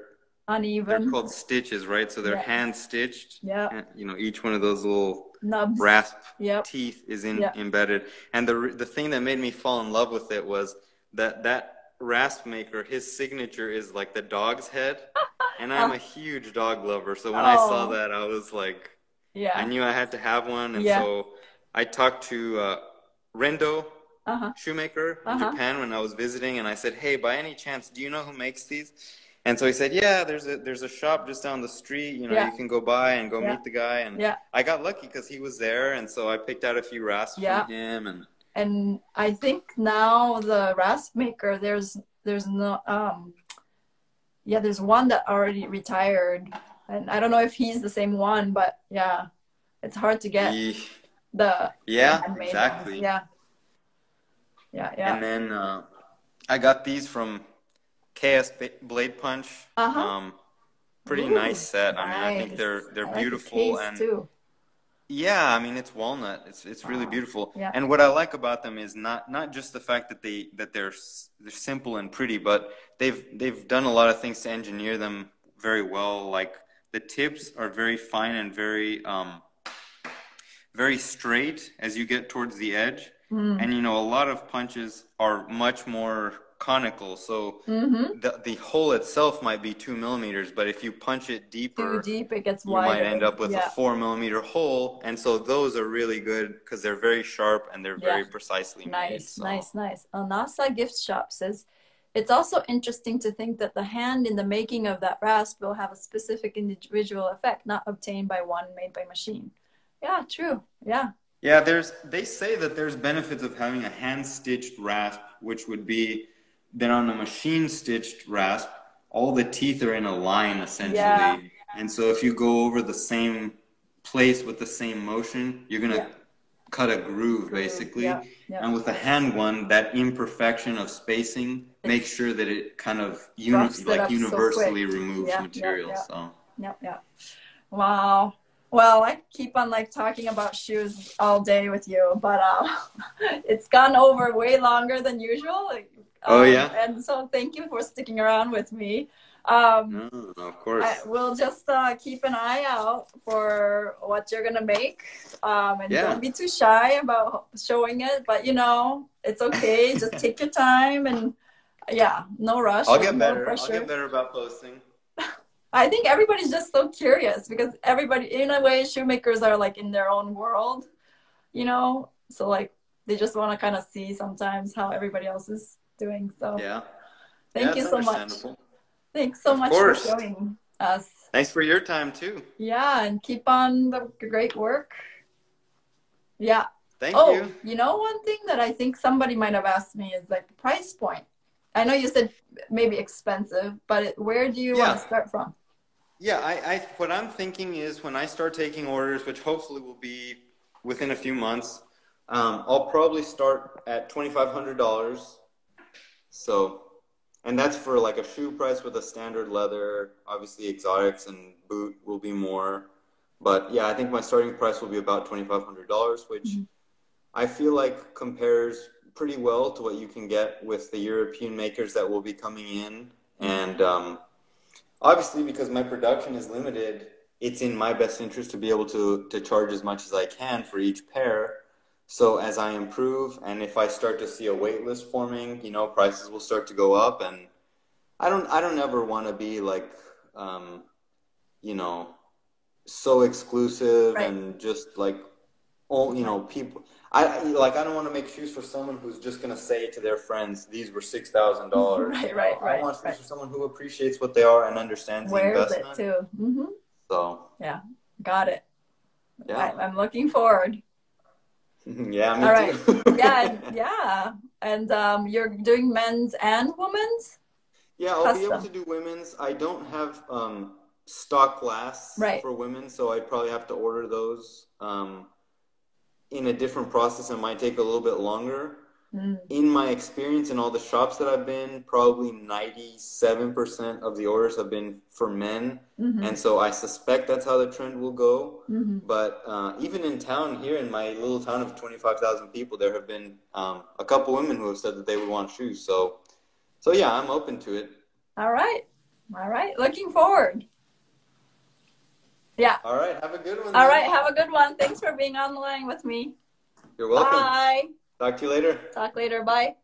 uneven. They're called stitches, right? So they're hand stitched. Yeah. Each one of those little nubs, rasp teeth is embedded. And the thing that made me fall in love with it was that rasp maker, his signature is like the dog's head. And I'm a huge dog lover. So when I saw that, I was like, I knew I had to have one. And so I talked to Rendo shoemaker in Japan when I was visiting, and I said, hey, by any chance, do you know who makes these? And so he said, yeah, there's a shop just down the street, you can go by and go meet the guy. And I got lucky because he was there, and so I picked out a few rasps from him. And I think now the rasp maker, there's no there's one that already retired, and I don't know if he's the same one, but it's hard to get exactly. Yeah. And then I got these from KS Blade Punch. Pretty nice set. I mean, I think they're beautiful, and too. I mean, it's walnut. It's really beautiful. And what I like about them is not just the fact that they're simple and pretty, but they've done a lot of things to engineer them very well. Like the tips are very fine and very straight as you get towards the edge. And a lot of punches are much more conical, so the hole itself might be 2 millimeters, but if you punch it deeper, too deep, it gets you wider. might end up with a 4 millimeter hole. And so those are really good because they're very sharp and they're very precisely made. Nice. NASA gift shop says it's also interesting to think that the hand in the making of that rasp will have a specific individual effect not obtained by one made by machine. Yeah, true. Yeah, they say that there's benefits of having a hand-stitched rasp, which would be that on a machine-stitched rasp, all the teeth are in a line, essentially. And so if you go over the same place with the same motion, you're going to cut a groove, basically. And with a hand one, that imperfection of spacing makes sure that it kind of universally removes material. So Yep, yep. Wow. Well, I keep on like talking about shoes all day with you, but it's gone over way longer than usual. Oh yeah. And so thank you for sticking around with me. Um, No, of course. we'll just keep an eye out for what you're gonna make, and Yeah. don't be too shy about showing it. But you know, it's okay. Just take your time, and yeah, no rush. I'll get No better. pressure. I'll get better about posting. I think everybody's just so curious because everybody, in a way, shoemakers are like in their own world, you know? So like they just want to kind of see sometimes how everybody else is doing. So Yeah. thank you so much. Thanks so much for showing us. Thanks for your time too. Yeah, and keep on the great work. Yeah. Thank you. You know, one thing that I think somebody might have asked me is like the price point. I know you said maybe expensive, but where do you want to start from? Yeah, what I'm thinking is when I start taking orders, which hopefully will be within a few months, I'll probably start at $2,500. So, and that's for like a shoe price with a standard leather. Obviously, exotics and boot will be more. But yeah, I think my starting price will be about $2,500, which I feel like compares pretty well to what you can get with the European makers that will be coming in. And obviously, because my production is limited, it's in my best interest to be able to charge as much as I can for each pair. So as I improve, and if I start to see a wait list forming, you know, prices will start to go up. And I don't ever want to be like, you know, so exclusive and just like, all, you know, people. I don't want to make shoes for someone who's just gonna say to their friends, "These were $6,000." Right. I want shoes for someone who appreciates what they are and understands the investment. Wears it too. So yeah, got it. Yeah, I'm looking forward. Yeah, me too. And you're doing men's and women's. Yeah, I'll be able to do women's. I don't have stock glass for women, so I'd probably have to order those. In a different process, it might take a little bit longer. In my experience in all the shops that I've been, probably 97% of the orders have been for men. And so I suspect that's how the trend will go. But even in town here, in my little town of 25,000 people, there have been a couple women who have said that they would want shoes. So yeah, I'm open to it. All right. Looking forward. Yeah. All right. Have a good one. All right. Have a good one. Thanks for being on the line with me. You're welcome. Bye. Talk to you later. Talk later. Bye.